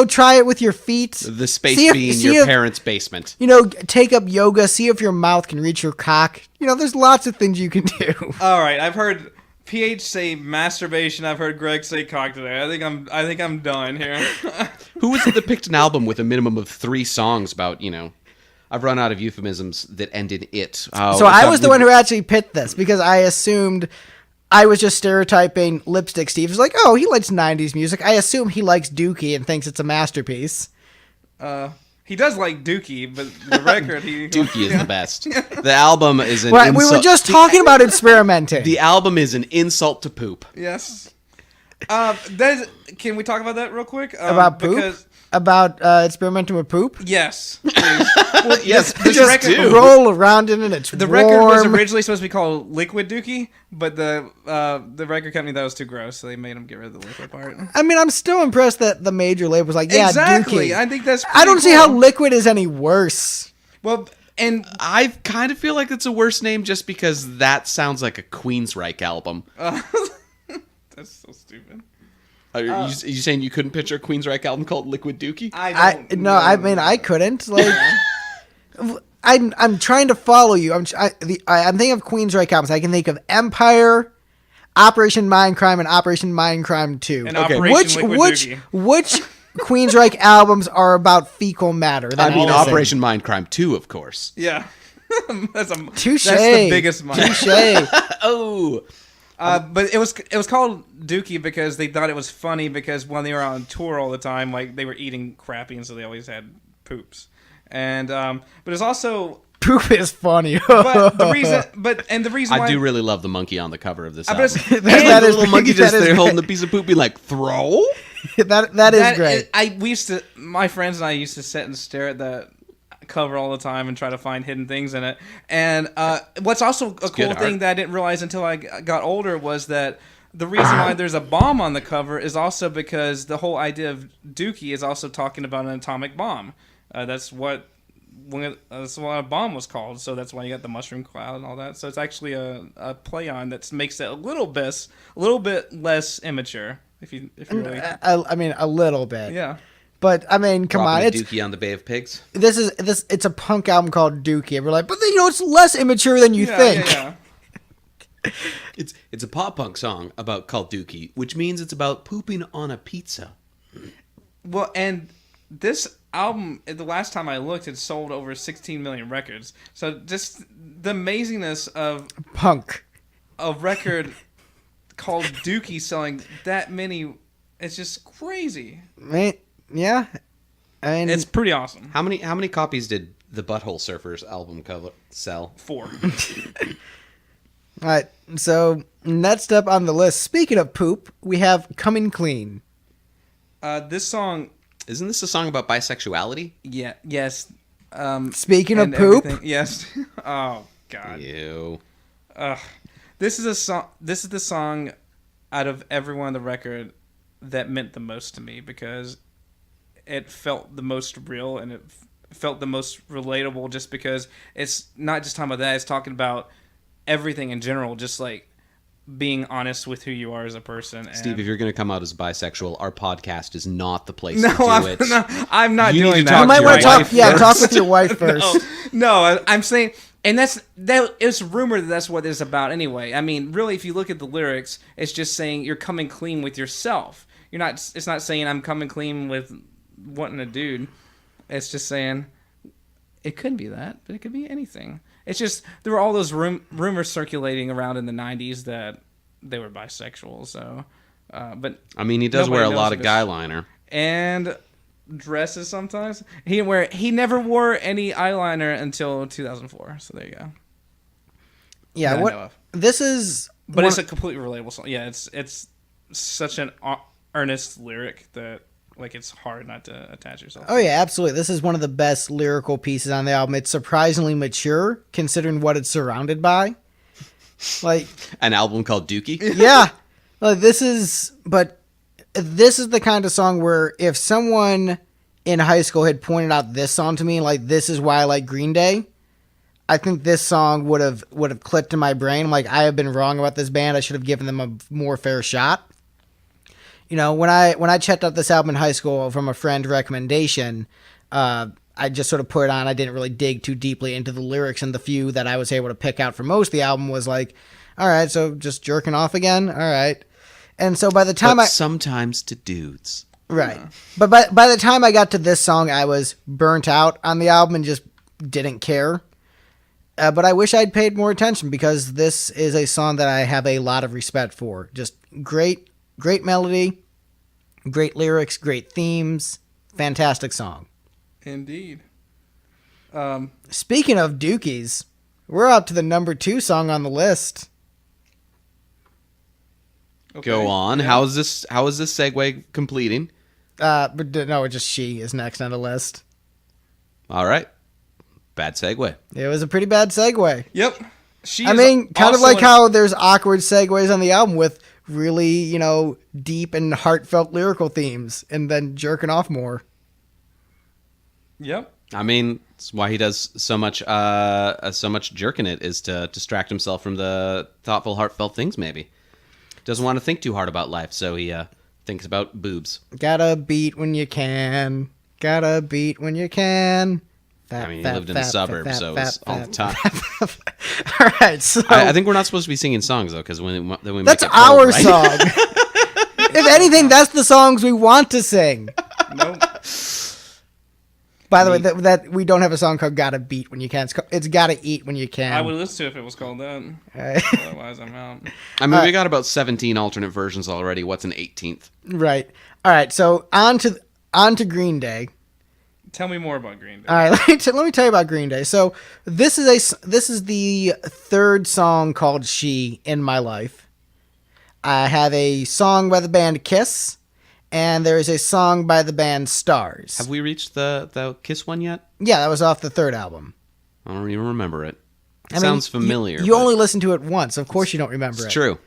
Try it with your feet. The space See if- being see your if- parents' basement. Take up yoga. See if your mouth can reach your cock. There's lots of things you can do. All right. I've heard PH say masturbation. I've heard Greg say cock today. I think I'm done here. Who was it that picked an album with a minimum of 3 songs about, I've run out of euphemisms that end in it. Oh, So I was the one who actually picked this because I assumed I was just stereotyping Lipstick Steve. It's like, oh, he likes 90s music. I assume he likes Dookie and thinks it's a masterpiece. He does like Dookie, but the record Dookie is the best. The album is an Right, we were insult. just talking about experimenting. The album is an insult to poop. Yes. Can we talk about that real quick? About poop? Because about experimenting with poop? Yes. Well, Yes, this Just record, roll around in it. It's the warm. record was originally supposed to be called Liquid Dookie, but the record company thought it was too gross, so they made them get rid of the liquid part. I mean, I'm still impressed that the major label was like, yeah, Exactly. Dookie. I think that's. I don't pretty see how cool. Liquid is any worse. Well, and I kind of feel like it's a worse name just because that sounds like a Queensryche album. that's so stupid. Are you saying you couldn't picture a Queensryche album called Liquid Dookie? I mean, I couldn't. Like, I'm trying to follow you. I'm thinking of Queensryche albums. I can think of Empire, Operation Mindcrime, and Operation Mindcrime 2. And Okay. Operation Liquid Dookie. Which Queensryche albums are about fecal matter? I mean, That's the Operation Mindcrime 2, of course. Yeah. Touche. That's the biggest mind. Touche. Oh, But it was called Dookie because they thought it was funny because when they were on tour all the time, like they were eating crappy and so they always had poops. And but it's also Poop is funny. but the reason why I do really love the monkey on the cover of this but album. it's- That The is little monkey that just is there holding great. the piece of poop, be like, throw? that is great. We used to, my friends and I used to sit and stare at that cover all the time and try to find hidden things in it. And what's also a cool good thing art. that I didn't realize until I got older was that the reason why there's a bomb on the cover is also because the whole idea of Dookie is also talking about an atomic bomb. That's what a bomb was called. So that's why you got the mushroom cloud and all that. So it's actually a play on that makes it a little bit less immature. If you really, I mean, a little bit. yeah. But I mean, come on, Dropping a it's Dookie on the Bay of Pigs. it's a punk album called Dookie. And we're like, but it's less immature than you think. Yeah. It's a pop punk song called Dookie, which means it's about pooping on a pizza. Well, and this album, the last time I looked, it sold over 16 million records. So just the amazingness of Punk. a record called Dookie selling that many, it's just crazy. Right? Yeah. I mean, It's pretty awesome. How many copies did the Butthole Surfers album cover sell? 4. all right. So next up on the list, speaking of poop, we have Coming Clean. This song, Isn't this a song about bisexuality? yes. Speaking of and poop, everything- yes. Oh God. Ew. This is a song. This is the song out of every one of the record that meant the most to me because it felt the most real and it felt the most relatable. Just because it's not just talking about that; it's talking about everything in general. Just like being honest with who you are as a person. And Steve, if you're going to come out as bisexual, our podcast is not the place no, to do it. I'm not You need doing to that. talk you might to want to your talk. wife Yeah, first. talk with your wife first. No, I'm saying, and that it's rumored that that's what it's about anyway. I mean, really, if you look at the lyrics, it's just saying you're coming clean with yourself. You're not. It's not saying I'm coming clean with wanting a dude. It's just saying it could be that, but it could be anything. It's just there were all those rumors circulating around in the '90s that they were bisexual. So, but I mean, he does nobody wear a knows lot if of it's- guy liner. and dresses sometimes. He never wore any eyeliner until 2004. So there you go. Yeah. That I know What? of. This is. But one- it's a completely relatable song. Yeah, it's such an earnest lyric that like it's hard not to attach yourself. Oh yeah, absolutely. This is one of the best lyrical pieces on the album. It's surprisingly mature considering what it's surrounded by. Like, An album called Dookie. yeah, like this is the kind of song where if someone in high school had pointed out this song to me, like this is why I like Green Day, I think this song would have clicked in my brain. Like, I have been wrong about this band. I should have given them a more fair shot. You know, when I checked out this album in high school from a friend recommendation, I just sort of put it on. I didn't really dig too deeply into the lyrics, and the few that I was able to pick out for most of the album was like, all right, so just jerking off again, all right. And so by the time But sometimes to dudes. right, but by the time I got to this song, I was burnt out on the album and just didn't care. But I wish I'd paid more attention because this is a song that I have a lot of respect for. Just great melody, great lyrics, great themes, fantastic song. Indeed. Speaking of Dookies, we're up to the number 2 song on the list. Okay. Go on. Yeah. How is this segue completing? No, just She is next on the list. All right. Bad segue. It was a pretty bad segue. Yep. She I is mean, kind of also like how there's awkward segues on the album with really, deep and heartfelt lyrical themes and then jerking off more. Yep. I mean, it's why he does so much jerking it is to distract himself from the thoughtful, heartfelt things, maybe. Doesn't want to think too hard about life, so he thinks about boobs. Gotta beat when you can. Gotta beat when you can. I mean, he lived in the suburbs, so it was all the time. All right, so I think we're not supposed to be singing songs, though, because then we that's make it our cold, right? song. If anything, that's the songs we want to sing. Nope. By the way, that we don't have a song called "Gotta Beat When You Can." It's "Gotta Eat When You Can." I would listen to it if it was called that. Right. Otherwise, I'm out. I mean, we got about 17 alternate versions already. What's an 18th? Right. All right. So on to Green Day. Tell me more about Green Day. All right. Let me tell you about Green Day. So this is the third song called "She" in my life. I have a song by the band Kiss, and there is a song by the band Stars. Have we reached the Kiss one yet? Yeah, that was off the third album. I don't even remember it. I mean, Sounds familiar. You only listened to it once. Of course you don't remember it. It's true.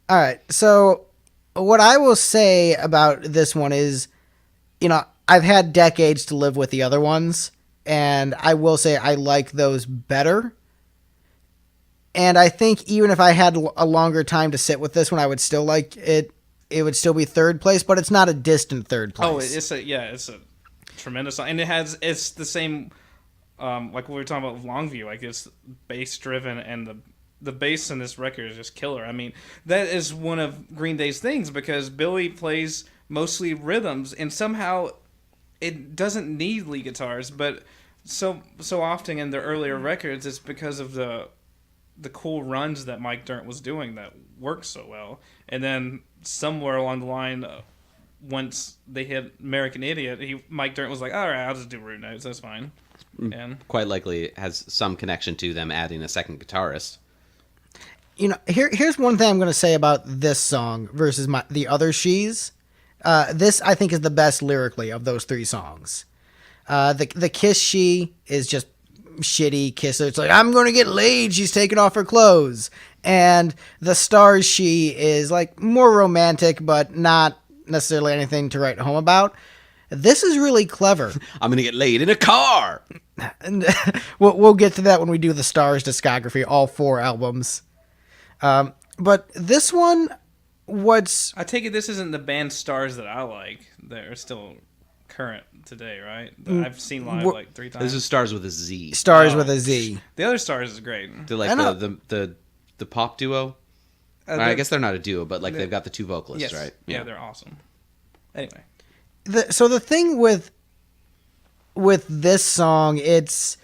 All right. So what I will say about this one is, I've had decades to live with the other ones, and I will say I like those better. And I think even if I had a longer time to sit with this one, I would still like it. It would still be third place, but it's not a distant third place. Oh, it's a tremendous song, and it's the same, like what we were talking about with Longview, like it's bass driven, and the bass in this record is just killer. I mean, that is one of Green Day's things because Billy plays mostly rhythms, and somehow it doesn't need lead guitars, but so often in the earlier records, it's because of the cool runs that Mike Dirnt was doing that worked so well, and then somewhere along the line, once they hit American Idiot, Mike Dirnt was like, all right, I'll just do root notes, that's fine. And Quite likely it has some connection to them adding a second guitarist. Here's one thing I'm going to say about this song versus the other She's. This, I think, is the best lyrically of those three songs. The Kiss She is just shitty kisser. It's like, I'm going to get laid. She's taking off her clothes. And the Stars She is like more romantic, but not necessarily anything to write home about. This is really clever. I'm going to get laid in a car. And we'll get to that when we do the Stars discography, all 4 albums. But this one, I take it this isn't the band Stars that I like. They're still current today, right? That I've seen live like 3 times. This is Stars with a Z. Stars with a Z. The other Stars is great. They're like the pop duo. I guess they're not a duo, but like they've got the 2 vocalists, yes. right? Yeah, they're awesome. Anyway. So the thing with this song, there's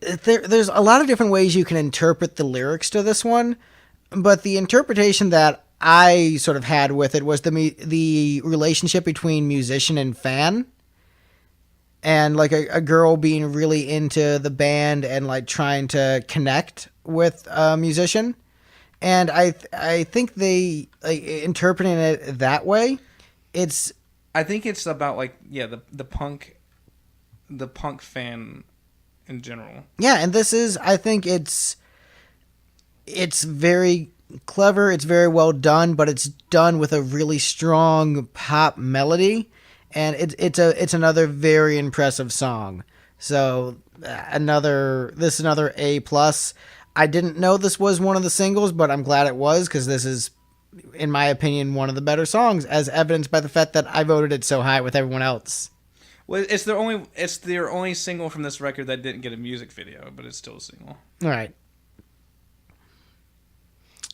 a lot of different ways you can interpret the lyrics to this one, but the interpretation that I sort of had with it was the relationship between musician and fan, and like a girl being really into the band and like trying to connect with a musician, and I think they interpreting it that way. I think it's about the punk fan in general. Yeah, and I think it's very clever, it's very well done, but it's done with a really strong pop melody, and it's another very impressive song. So this is another A+. I didn't know this was one of the singles, but I'm glad it was, because this is, in my opinion, one of the better songs, as evidenced by the fact that I voted it so high with everyone else. Well, it's their only single from this record that didn't get a music video, but it's still a single. All right.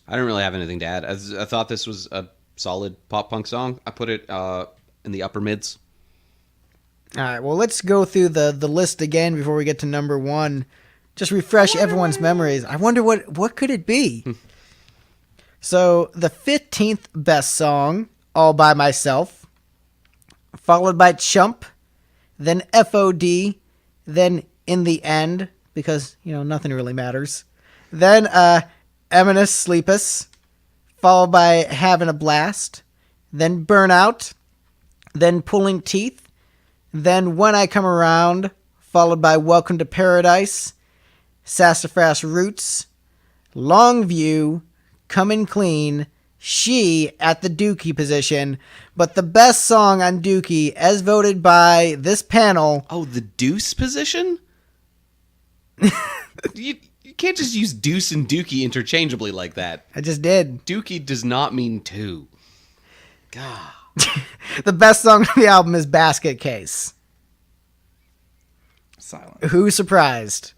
I don't really have anything to add. I thought this was a solid pop punk song. I put it in the upper mids. All right. Well, let's go through the list again before we get to number 1. Just refresh everyone's memories. I wonder what could it be. So the 15th best song, All By Myself, followed by Chump, then FOD, then In the End, because, nothing really matters. Then Eminus Sleepus, followed by Having a Blast, then Burnout, then Pulling Teeth, then When I Come Around, followed by Welcome to Paradise, Sassafras Roots, Longview, Coming Clean, She at the Dookie position, but the best song on Dookie, as voted by this panel... Oh, the deuce position? you can't just use deuce and dookie interchangeably like that. I just did. Dookie does not mean two. God. The best song on the album is Basket Case. Silent. Who's surprised?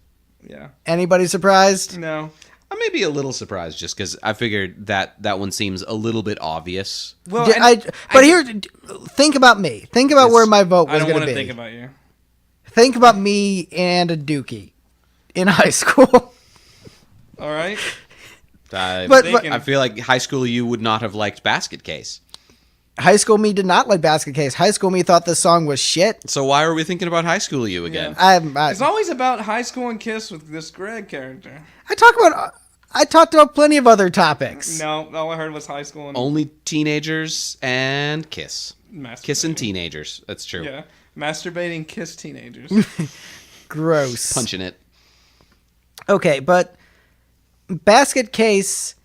Yeah. Anybody surprised? No. I may be a little surprised just because I figured that one seems a little bit obvious. Well, Here, think about me. Think about where my vote was going to be. I don't want to think about you. Think about me and a Dookie in high school. All right. I feel like high school you would not have liked Basket Case. High school me did not like Basket Case. High school me thought this song was shit. So why are we thinking about high school you again? Yeah. It's always about high school and Kiss with this Greg character. I talked about plenty of other topics. No, all I heard was high school and Only teenagers and Kiss. masturbating. Kiss and teenagers. That's true. Yeah. Masturbating Kiss teenagers. Gross. Punching it. Okay, but Basket Case,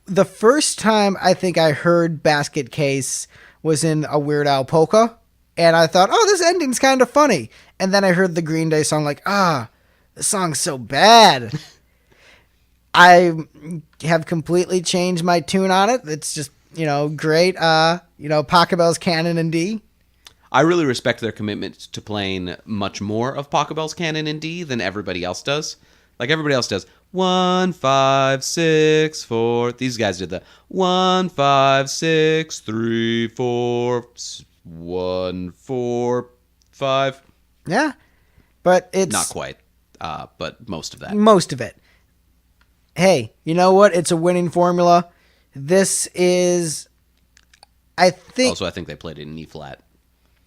the first time I think I heard Basket Case was in a Weird Al polka, and I thought, oh, this ending's kind of funny. And then I heard the Green Day song, like, the song's so bad. I have completely changed my tune on it. It's just, great. Pachelbel's Canon in D. I really respect their commitment to playing much more of Pachelbel's Canon in D than everybody else does. Like everybody else does. 1, 5, 6, 4. These guys did the 1, 5, 6, 3, 4, 1, 4, 5. Yeah, but it's Not quite, but most of that. Most of it. Hey, you know what? It's a winning formula. This is, I think. Also, I think they played it in E flat.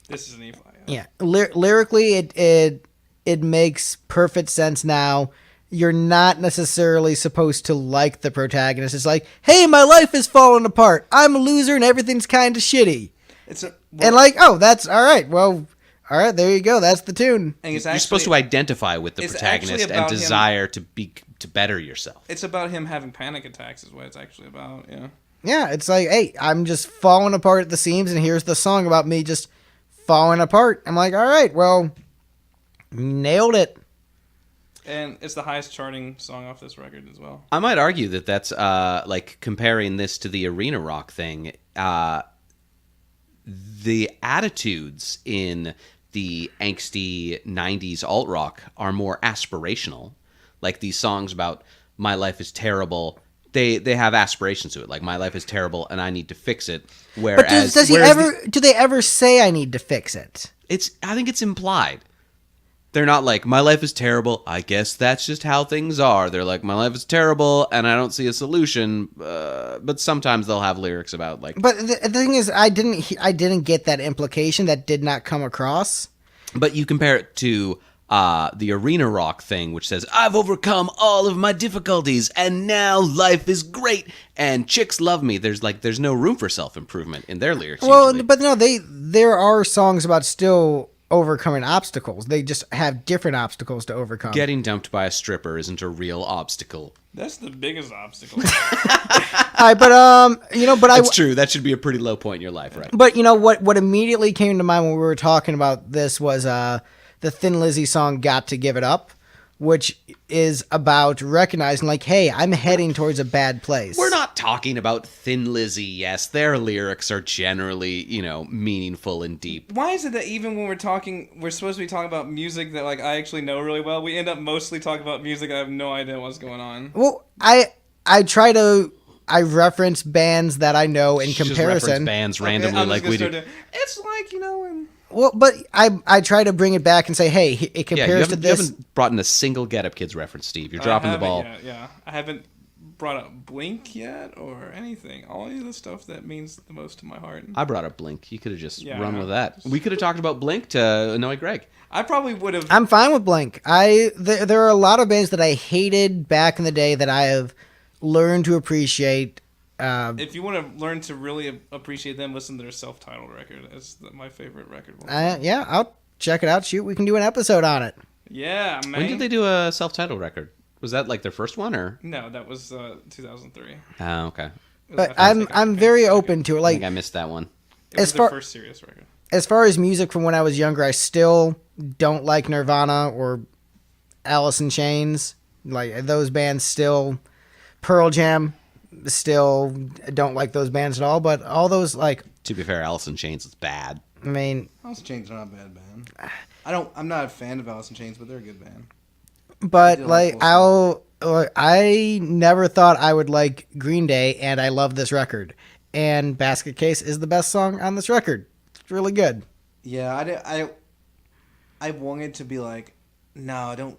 This is an E flat. Yeah, lyrically, it makes perfect sense now. You're not necessarily supposed to like the protagonist. It's like, hey, my life is falling apart. I'm a loser and everything's kind of shitty. That's all right. Well, all right, there you go. That's the tune. And You're supposed to identify with the protagonist and desire to better yourself. It's about him having panic attacks is what it's actually about, yeah. Yeah, it's like, hey, I'm just falling apart at the seams, and here's the song about me just falling apart. I'm like, all right, well, nailed it. And it's the highest charting song off this record as well. I might argue that that's like comparing this to the arena rock thing. The attitudes in the angsty 90s alt rock are more aspirational. Like these songs about my life is terrible, they have aspirations to it. Like my life is terrible and I need to fix it. Whereas, do they ever say I need to fix it? I think it's implied. They're not like, my life is terrible, I guess that's just how things are. They're like, my life is terrible, and I don't see a solution. But sometimes they'll have lyrics about, like... But the thing is, I didn't get that implication. That did not come across. But you compare it to the arena rock thing, which says, I've overcome all of my difficulties, and now life is great, and chicks love me. There's no room for self-improvement in their lyrics. Well, usually. but no, there are songs about still overcoming obstacles. They just have different obstacles to overcome. Getting dumped by a stripper isn't a real obstacle. That's the biggest obstacle. That's true. That should be a pretty low point in your life, right? But you know what immediately came to mind when we were talking about this was the Thin Lizzy song "Got to Give It Up," which is about recognizing, like, hey, I'm heading towards a bad place. We're not talking about Thin Lizzy. Yes, their lyrics are generally, meaningful and deep. Why is it that even when we're supposed to be talking about music that, like, I actually know really well, we end up mostly talking about music I have no idea what's going on? Well, I reference bands that I know in comparison. Just reference bands randomly like we do. It's like, Well, but I try to bring it back and say, hey, it compares to this. You haven't brought in a single Get Up Kids reference, Steve. You're dropping the ball. Yeah. I haven't brought up Blink yet or anything. All of the stuff that means the most to my heart. I brought up Blink. You could have just run with that. We could have talked about Blink to annoy Greg. I probably would have. I'm fine with Blink. There are a lot of bands that I hated back in the day that I have learned to appreciate If you want to learn to really appreciate them, listen to their self-titled record. It's my favorite record. Yeah, I'll check it out. Shoot, we can do an episode on it. Yeah, man. When did they do a self-titled record? Was that like their first one, or? No, that was 2003. Oh, okay. But I'm very open to it. I Like, think I missed that one. It was their first serious record. As far as music from when I was younger, I still don't like Nirvana or Alice in Chains. Like, those bands still... Pearl Jam, still don't like those bands at all. But all those, like... To be fair, Alice in Chains is bad. I mean... Alice in Chains are not a bad band. I'm not a fan of Alice in Chains, but they're a good band. But, like, I never thought I would like Green Day, and I love this record. And Basket Case is the best song on this record. It's really good. Yeah, I wanted to be like, no, don't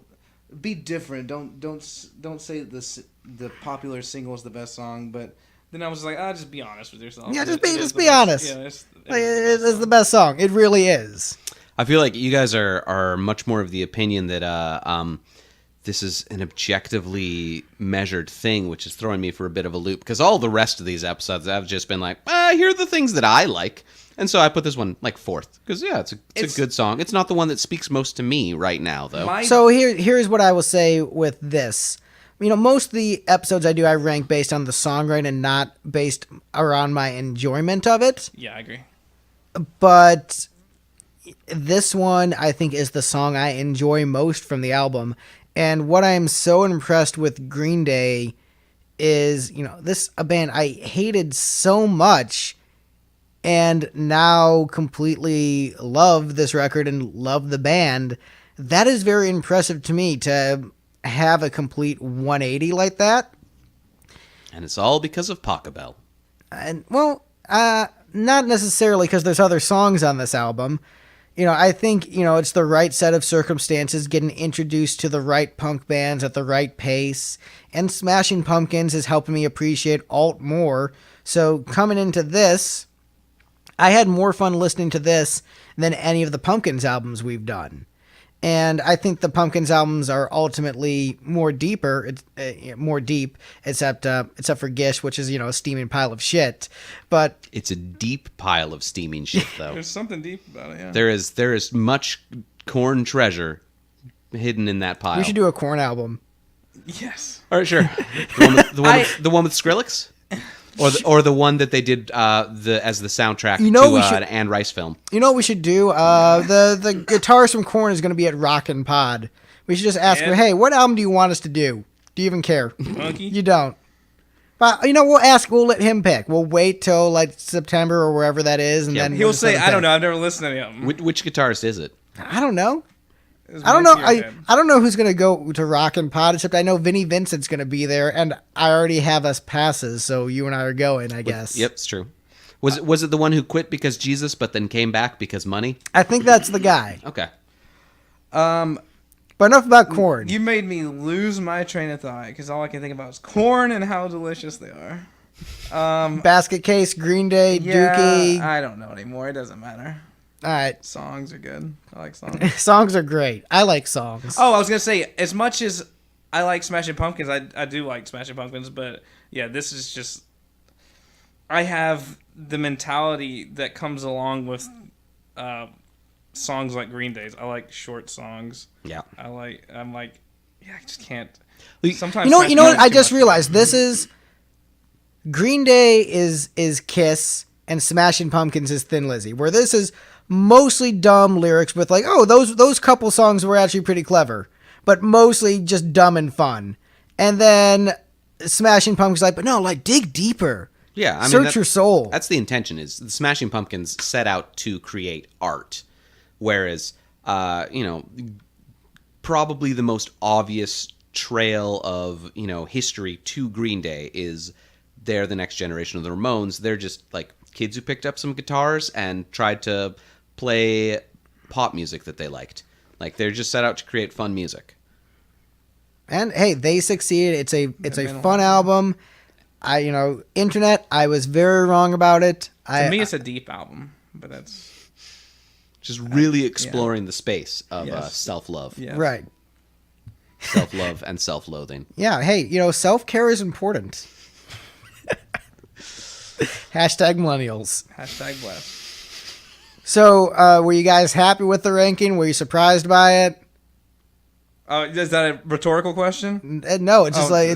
be different. Don't say the popular single is the best song, but then I was like, just be honest with yourself. Yeah, just be honest. Yeah, it's the best song. It really is. I feel like you guys are much more of the opinion that this is an objectively measured thing, which is throwing me for a bit of a loop. Because all the rest of these episodes, I've just been like, here are the things that I like. And so I put this one like fourth. Because, yeah, it's a good song. It's not the one that speaks most to me right now, though. So here's what I will say with this. You know, most of the episodes I rank based on the songwriting and not based around my enjoyment of it. Yeah, I agree. But this one, I think, is the song I enjoy most from the album. And what I am so impressed with Green Day is, you know, a band I hated so much and now completely love this record and love the band. That is very impressive to me, to have a complete 180 like that. And it's all because of Pachelbel. And, well, not necessarily, because there's other songs on this album. You know, I think, you know, it's the right set of circumstances, getting introduced to the right punk bands at the right pace, and Smashing Pumpkins is helping me appreciate alt more. So coming into this, I had more fun listening to this than any of the Pumpkins albums we've done. And I think the Pumpkins albums are ultimately more deep, except for Gish, which is, you know, a steaming pile of shit. But it's a deep pile of steaming shit, though. There's something deep about it. Yeah. There is much corn treasure hidden in that pile. We should do a Korn album. Yes. All right, sure. The one with Skrillex. Or the one that they did as the soundtrack to an Anne Rice film. You know what we should do? The guitarist from Korn is going to be at Rockin' Pod. We should just ask her, hey, what album do you want us to do? Do you even care? Monkey? You don't. But, you know, we'll let him pick. We'll wait till, like, September or wherever that is, and then he'll say, I don't know, I've never listened to any of them. Which guitarist is it? I don't know. I don't know. I don't know who's gonna go to Rockin' Pod, except I know Vinnie Vincent's gonna be there, and I already have us passes, so you and I are going, I guess. Yep, it's true. Was it the one who quit because Jesus, but then came back because money? I think that's the guy. Okay. But enough about Korn. You made me lose my train of thought, because all I can think about is corn and how delicious they are. Basket Case, Green Day, Dookie. I don't know anymore. It doesn't matter. All right. Songs are good. I like songs. Songs are great. I like songs. Oh, I was going to say, as much as I like Smashing Pumpkins, I do like Smashing Pumpkins, but yeah, this is just... I have the mentality that comes along with songs like Green Day's. I like short songs. Yeah. I'm like, I just can't... Sometimes you know what? I just realized this is... Green Day is Kiss, and Smashing Pumpkins is Thin Lizzy, where this is mostly dumb lyrics with like, oh, those couple songs were actually pretty clever, but mostly just dumb and fun. And then Smashing Pumpkins like, but no, like dig deeper. Yeah, I mean, search your soul. That's the intention. Is the Smashing Pumpkins set out to create art, whereas probably the most obvious trail of history to Green Day is they're the next generation of the Ramones. They're just like kids who picked up some guitars and tried to play pop music that they liked. Like they're just set out to create fun music. And hey, they succeeded. It's a fun album. Internet, I was very wrong about it. To me, it's a deep album, but that's just really exploring the space of self-love. Yes. Right. Self-love and self-loathing. Yeah. Hey, self-care is important. Hashtag millennials. Hashtag blessed. So, were you guys happy with the ranking? Were you surprised by it? Is that a rhetorical question? No, it's just Oh, like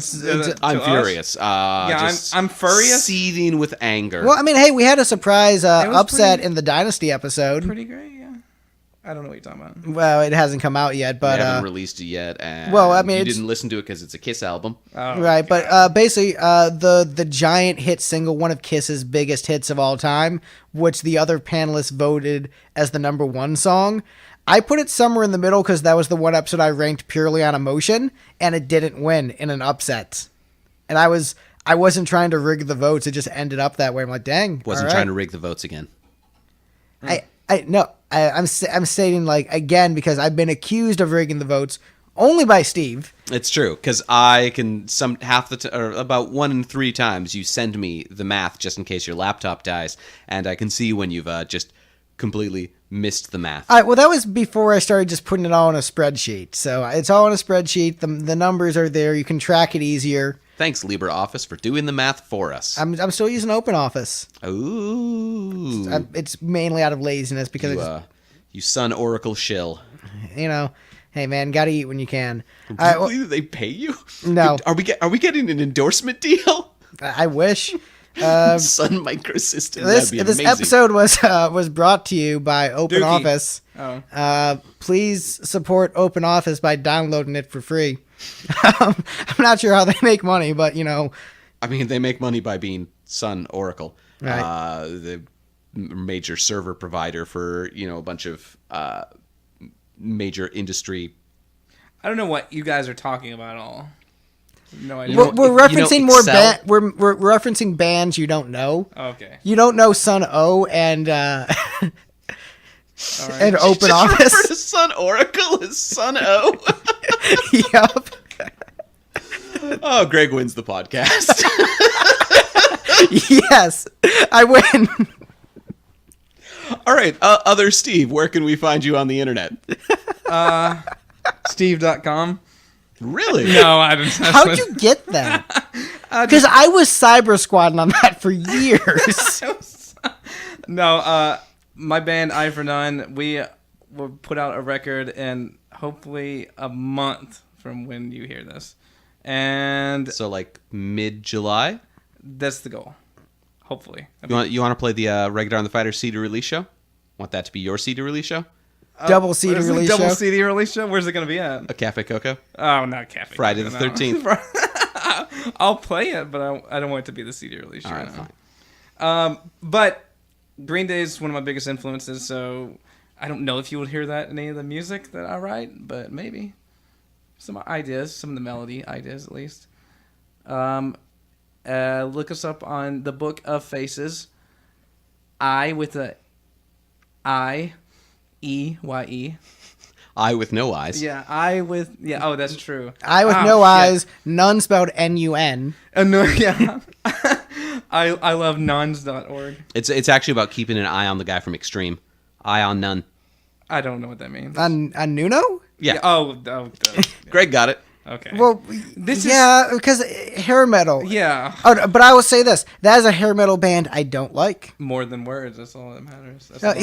I'm us? furious. Yeah, I'm furious. Seething with anger. well, I mean, hey, we had a surprise was upset pretty- in the Dynasty episode. Pretty great, yeah. I don't know what you're talking about. Well, it hasn't come out yet, They but haven't released it yet, and well, I mean, you it's- didn't listen to it because it's a Kiss album. Oh, right. God. But basically, the giant hit single, one of Kiss's biggest hits of all time, which the other panelists voted as the number one song. I put it somewhere in the middle because that was the one episode I ranked purely on emotion, and it didn't win in an upset. And I wasn't trying to rig the votes; it just ended up that way. I'm like, dang, Wasn't trying to rig the votes again. I'm stating like again because I've been accused of rigging the votes only by Steve. It's true because I can or about 1 in 3 times you send me the math just in case your laptop dies, and I can see when you've just completely missed the math. All right, well, that was before I started just putting it all in a spreadsheet. So it's all in a spreadsheet. The numbers are there. You can track it easier. Thanks, LibreOffice, for doing the math for us. I'm still using OpenOffice. Ooh. It's mainly out of laziness because You Sun Oracle shill. hey man, gotta eat when you can. Really? They pay you? No. Are we getting an endorsement deal? I wish. Sun Microsystems. That'd be This amazing. episode was brought to you by OpenOffice. Oh. Please support OpenOffice by downloading it for free. I'm not sure how they make money, but I mean, they make money by being Sun Oracle, Right. the major server provider for a bunch of major industry. I don't know what you guys are talking about at all. No idea. We're referencing more Excel? we're referencing bands you don't know. Okay. You don't know Sun O and All right. and Open Just refer Office. to Sun Oracle as Sun O. Yup. Oh, Greg wins the podcast. Yes, I win. All right, other Steve, where can we find you on the internet? Steve.com. Really? No, I didn't. How'd you get that? Because I was cyber squatting on that for years. No, my band Eye for None, we will put out a record in hopefully a month from when you hear this. And So like mid-July? that's the goal. Hopefully. You want to play the Regular on the Fighter CD release show? Want that to be your CD release show? Double CD What is it, release double show. CD release show? Where's it going to be at? A Cafe Coco? Oh, not Cafe. Friday the Coco, no. 13th. I'll play it, but I don't want it to be the CD release show. All right, no. fine. But Green Day is one of my biggest influences, so I don't know if you would hear that in any of the music that I write, but maybe. Some ideas, some of the melody ideas at least. Look us up on the Book of Faces. I with a I, E-Y-E. I with no eyes. Yeah, I with, yeah, oh, that's true. I with Oh, no shit. eyes, none spelled N-U-N. No, yeah. I love nuns.org. It's actually about keeping an eye on the guy from Extreme. Eye on none. I don't know what that means. On Nuno? Yeah. Oh, Greg got it. okay. Well, This is- yeah, because hair metal. Yeah. Oh, but I will say this: that is a hair metal band I don't like. More than words. That's all that matters. That's all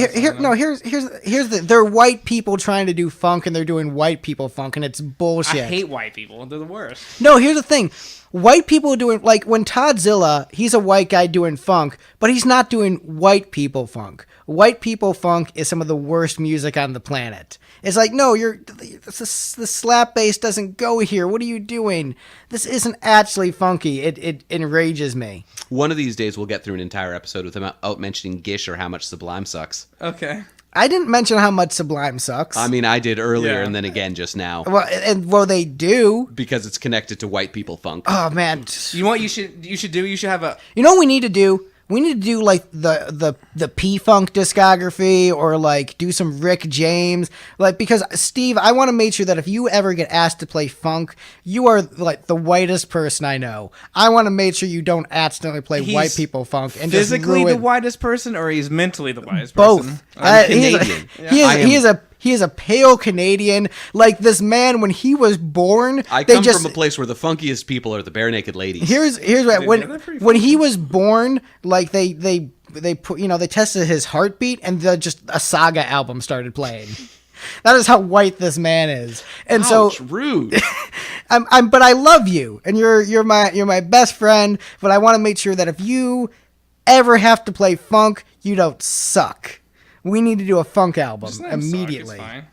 Here's they're white people trying to do funk, and they're doing white people funk, and it's bullshit. I hate white people. They're the worst. No, here's the thing. White people doing, like, when Toddzilla, he's a white guy doing funk, but he's not doing white people funk. White people funk is some of the worst music on the planet. It's like, no, the slap bass doesn't go here. What are you doing? This isn't actually funky. It enrages me. One of these days we'll get through an entire episode without mentioning Gish or how much Sublime sucks. Okay. I didn't mention how much Sublime sucks. I mean, I did earlier Yeah. and then again just now. Well, they do. Because it's connected to white people funk. Oh, man. You know what you should do? You should have a... You know what we need to do? We need to do like the P-Funk discography, or like do some Rick James, like, because Steve, I want to make sure that if you ever get asked to play funk, you are like the whitest person I know. I want to make sure you don't accidentally play He's white people funk and physically just the ruin whitest person, or he's mentally the whitest both. person? I'm Canadian. He He is a pale Canadian. Like, this man, when he was born, I come from a place where the funkiest people are the bare naked ladies. Here's what when he was born, like they put, they tested his heartbeat, and just a Saga album started playing. That is how white this man is. And Ouch, so rude. but I love you, and you're my best friend, but I want to make sure that if you ever have to play funk, you don't suck. We need to do a funk album Just let him suck, immediately. it's fine.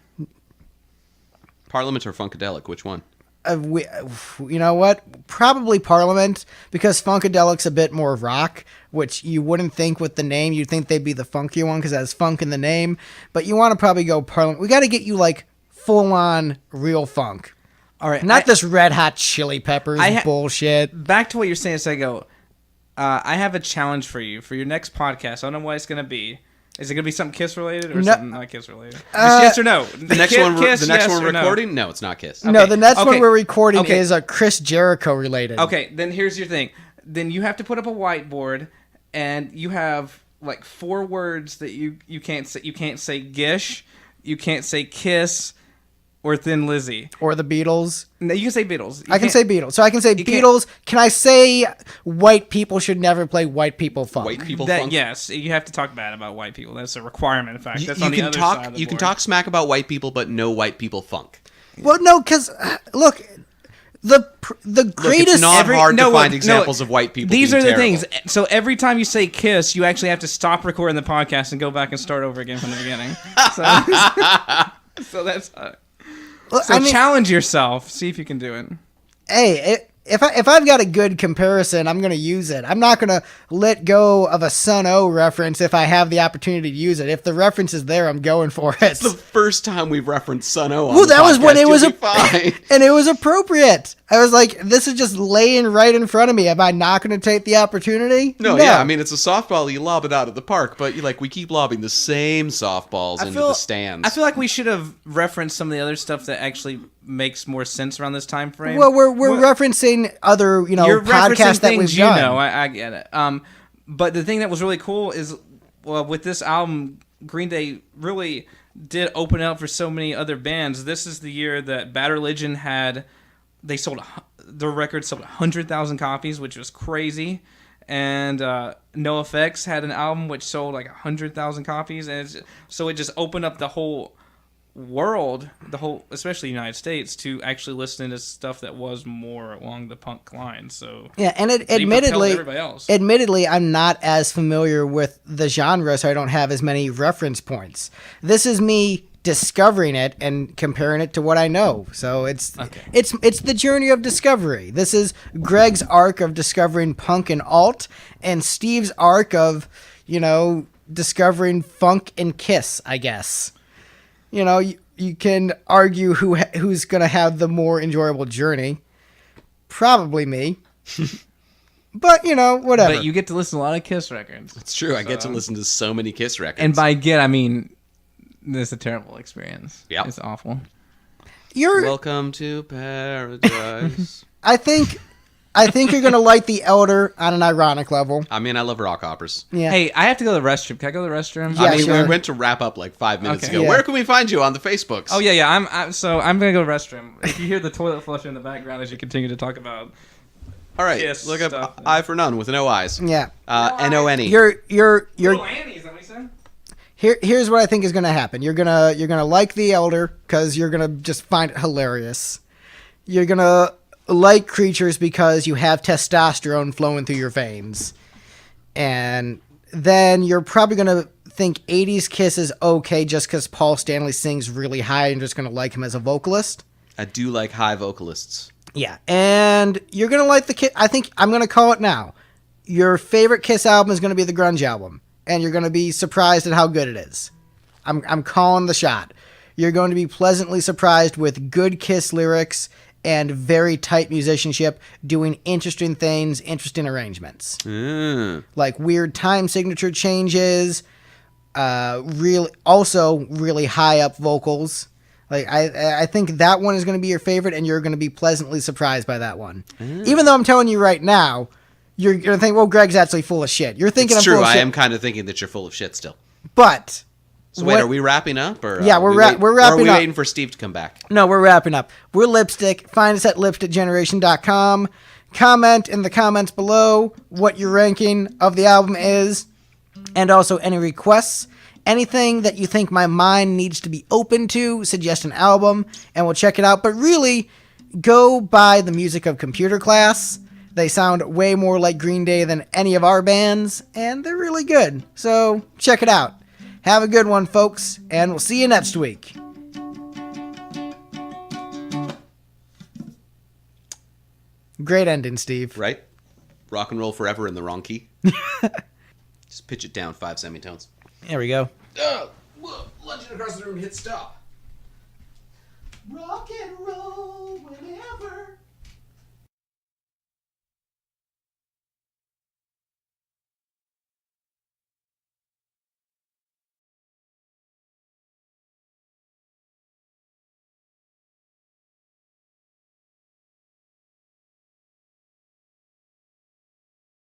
Parliament or Funkadelic? Which one? You know what? Probably Parliament, because Funkadelic's a bit more rock, which you wouldn't think with the name. You'd think they'd be the funkier one because it has funk in the name. But you want to probably go Parliament. We got to get you like full-on real funk. All right, Not this Red Hot Chili Peppers bullshit. Back to what you're saying a second ago. I have a challenge for you for your next podcast. I don't know what it's going to be. Is it going to be something Kiss related or something not Kiss related? Just yes or no? The next one we're recording? No, it's not Kiss. Okay. No, the next one we're recording is a Chris Jericho related. Okay, then here's your thing. Then you have to put up a whiteboard, and you have like 4 words that you can't say. You can't say Gish, you can't say Kiss, or Thin Lizzy. Or the Beatles. No, you can say Beatles. I can say Beatles. So I can say Beatles. Can I say white people should never play white people funk? White people funk? Yes, you have to talk bad about white people. That's a requirement, in fact. That's you on the can other talk. side of the You can board. talk smack about white people, but no white people funk. Well, no, because, look, the greatest... Look, it's not hard to find examples of white people These being are the terrible. things. So every time you say Kiss, you actually have to stop recording the podcast and go back and start over again from the beginning. So that's... So challenge yourself. See if you can do it. Hey, if I've got a good comparison, I'm going to use it. I'm not going to let go of a Sun O reference if I have the opportunity to use it. If the reference is there, I'm going for it. It's the first time we've referenced Sun O on well, the that podcast. was when it was fine. and it was appropriate. I was like, this is just laying right in front of me. Am I not going to take the opportunity? No, yeah, I mean, it's a softball. You lob it out of the park, but we keep lobbing the same softballs into the stands. I feel like we should have referenced some of the other stuff that actually makes more sense around this time frame. Well, we're referencing other, you're podcasts that we've done. I get it. But the thing that was really cool is, well, with this album, Green Day really did open up for so many other bands. This is the year that Bad Religion their record sold 100,000 copies, which was crazy. And NoFX had an album which sold like 100,000 copies, and so it just opened up the whole world, especially the United States, to actually listen to stuff that was more along the punk line. So yeah, and admittedly, I'm not as familiar with the genre, so I don't have as many reference points. This is me discovering it and comparing it to what I know. So it's the journey of discovery. This is Greg's arc of discovering punk and alt, and Steve's arc of, discovering funk and Kiss, I guess. You can argue who's going to have the more enjoyable journey. Probably me. But, whatever. But you get to listen to a lot of Kiss records. It's true. I get to listen to so many Kiss records. And by I mean... This is a terrible experience. Yeah, it's awful. Welcome to paradise. I think you're gonna like The Elder on an ironic level. I mean, I love rock operas. Yeah. Hey, I have to go to the restroom. Can I go to the restroom? Yeah, we went to wrap up like 5 minutes ago. Yeah. Where can we find you on the Facebooks? Oh yeah. I'm gonna go to the restroom. If you hear the toilet flushing in the background as you continue to talk about. All right. Kiss look up stuff. Eye for None with no eyes. Yeah. N-O-N-E. You're Little Annie, is that what you said? Here's what I think is gonna happen. You're gonna like The Elder because you're gonna just find it hilarious. You're gonna like Creatures because you have testosterone flowing through your veins, and then you're probably gonna think 80s Kiss is okay just because Paul Stanley sings really high and just gonna like him as a vocalist. I do like high vocalists. Yeah, and you're gonna like the Kiss. I think I'm gonna call it now. Your favorite Kiss album is gonna be the grunge album. And you're going to be surprised at how good it is. I'm calling the shot. You're going to be pleasantly surprised with good Kiss lyrics and very tight musicianship, doing interesting things, interesting arrangements. Like weird time signature changes, really high up vocals. Like I think that one is going to be your favorite, and you're going to be pleasantly surprised by that one. Even though I'm telling you right now, you're going to think, well, Greg's actually full of shit. You're thinking it's I'm true. full of shit. I am kind of thinking that you're full of shit still. But So wait, are we wrapping up? Or, Yeah, we're wrapping or are we up. waiting for Steve to come back? No, we're wrapping up. We're Lipstick. Find us at lipstickgeneration.com. Comment in the comments below what your ranking of the album is, and also any requests. Anything that you think my mind needs to be open to, suggest an album, and we'll check it out. But really, go buy the music of Computer Class. They sound way more like Green Day than any of our bands, and they're really good. So check it out. Have a good one, folks, and we'll see you next week. Great ending, Steve. Right? Rock and roll forever in the wrong key. Just pitch it down 5 semitones. There we go. Lunge it across the room and hit stop. Rock and roll whenever.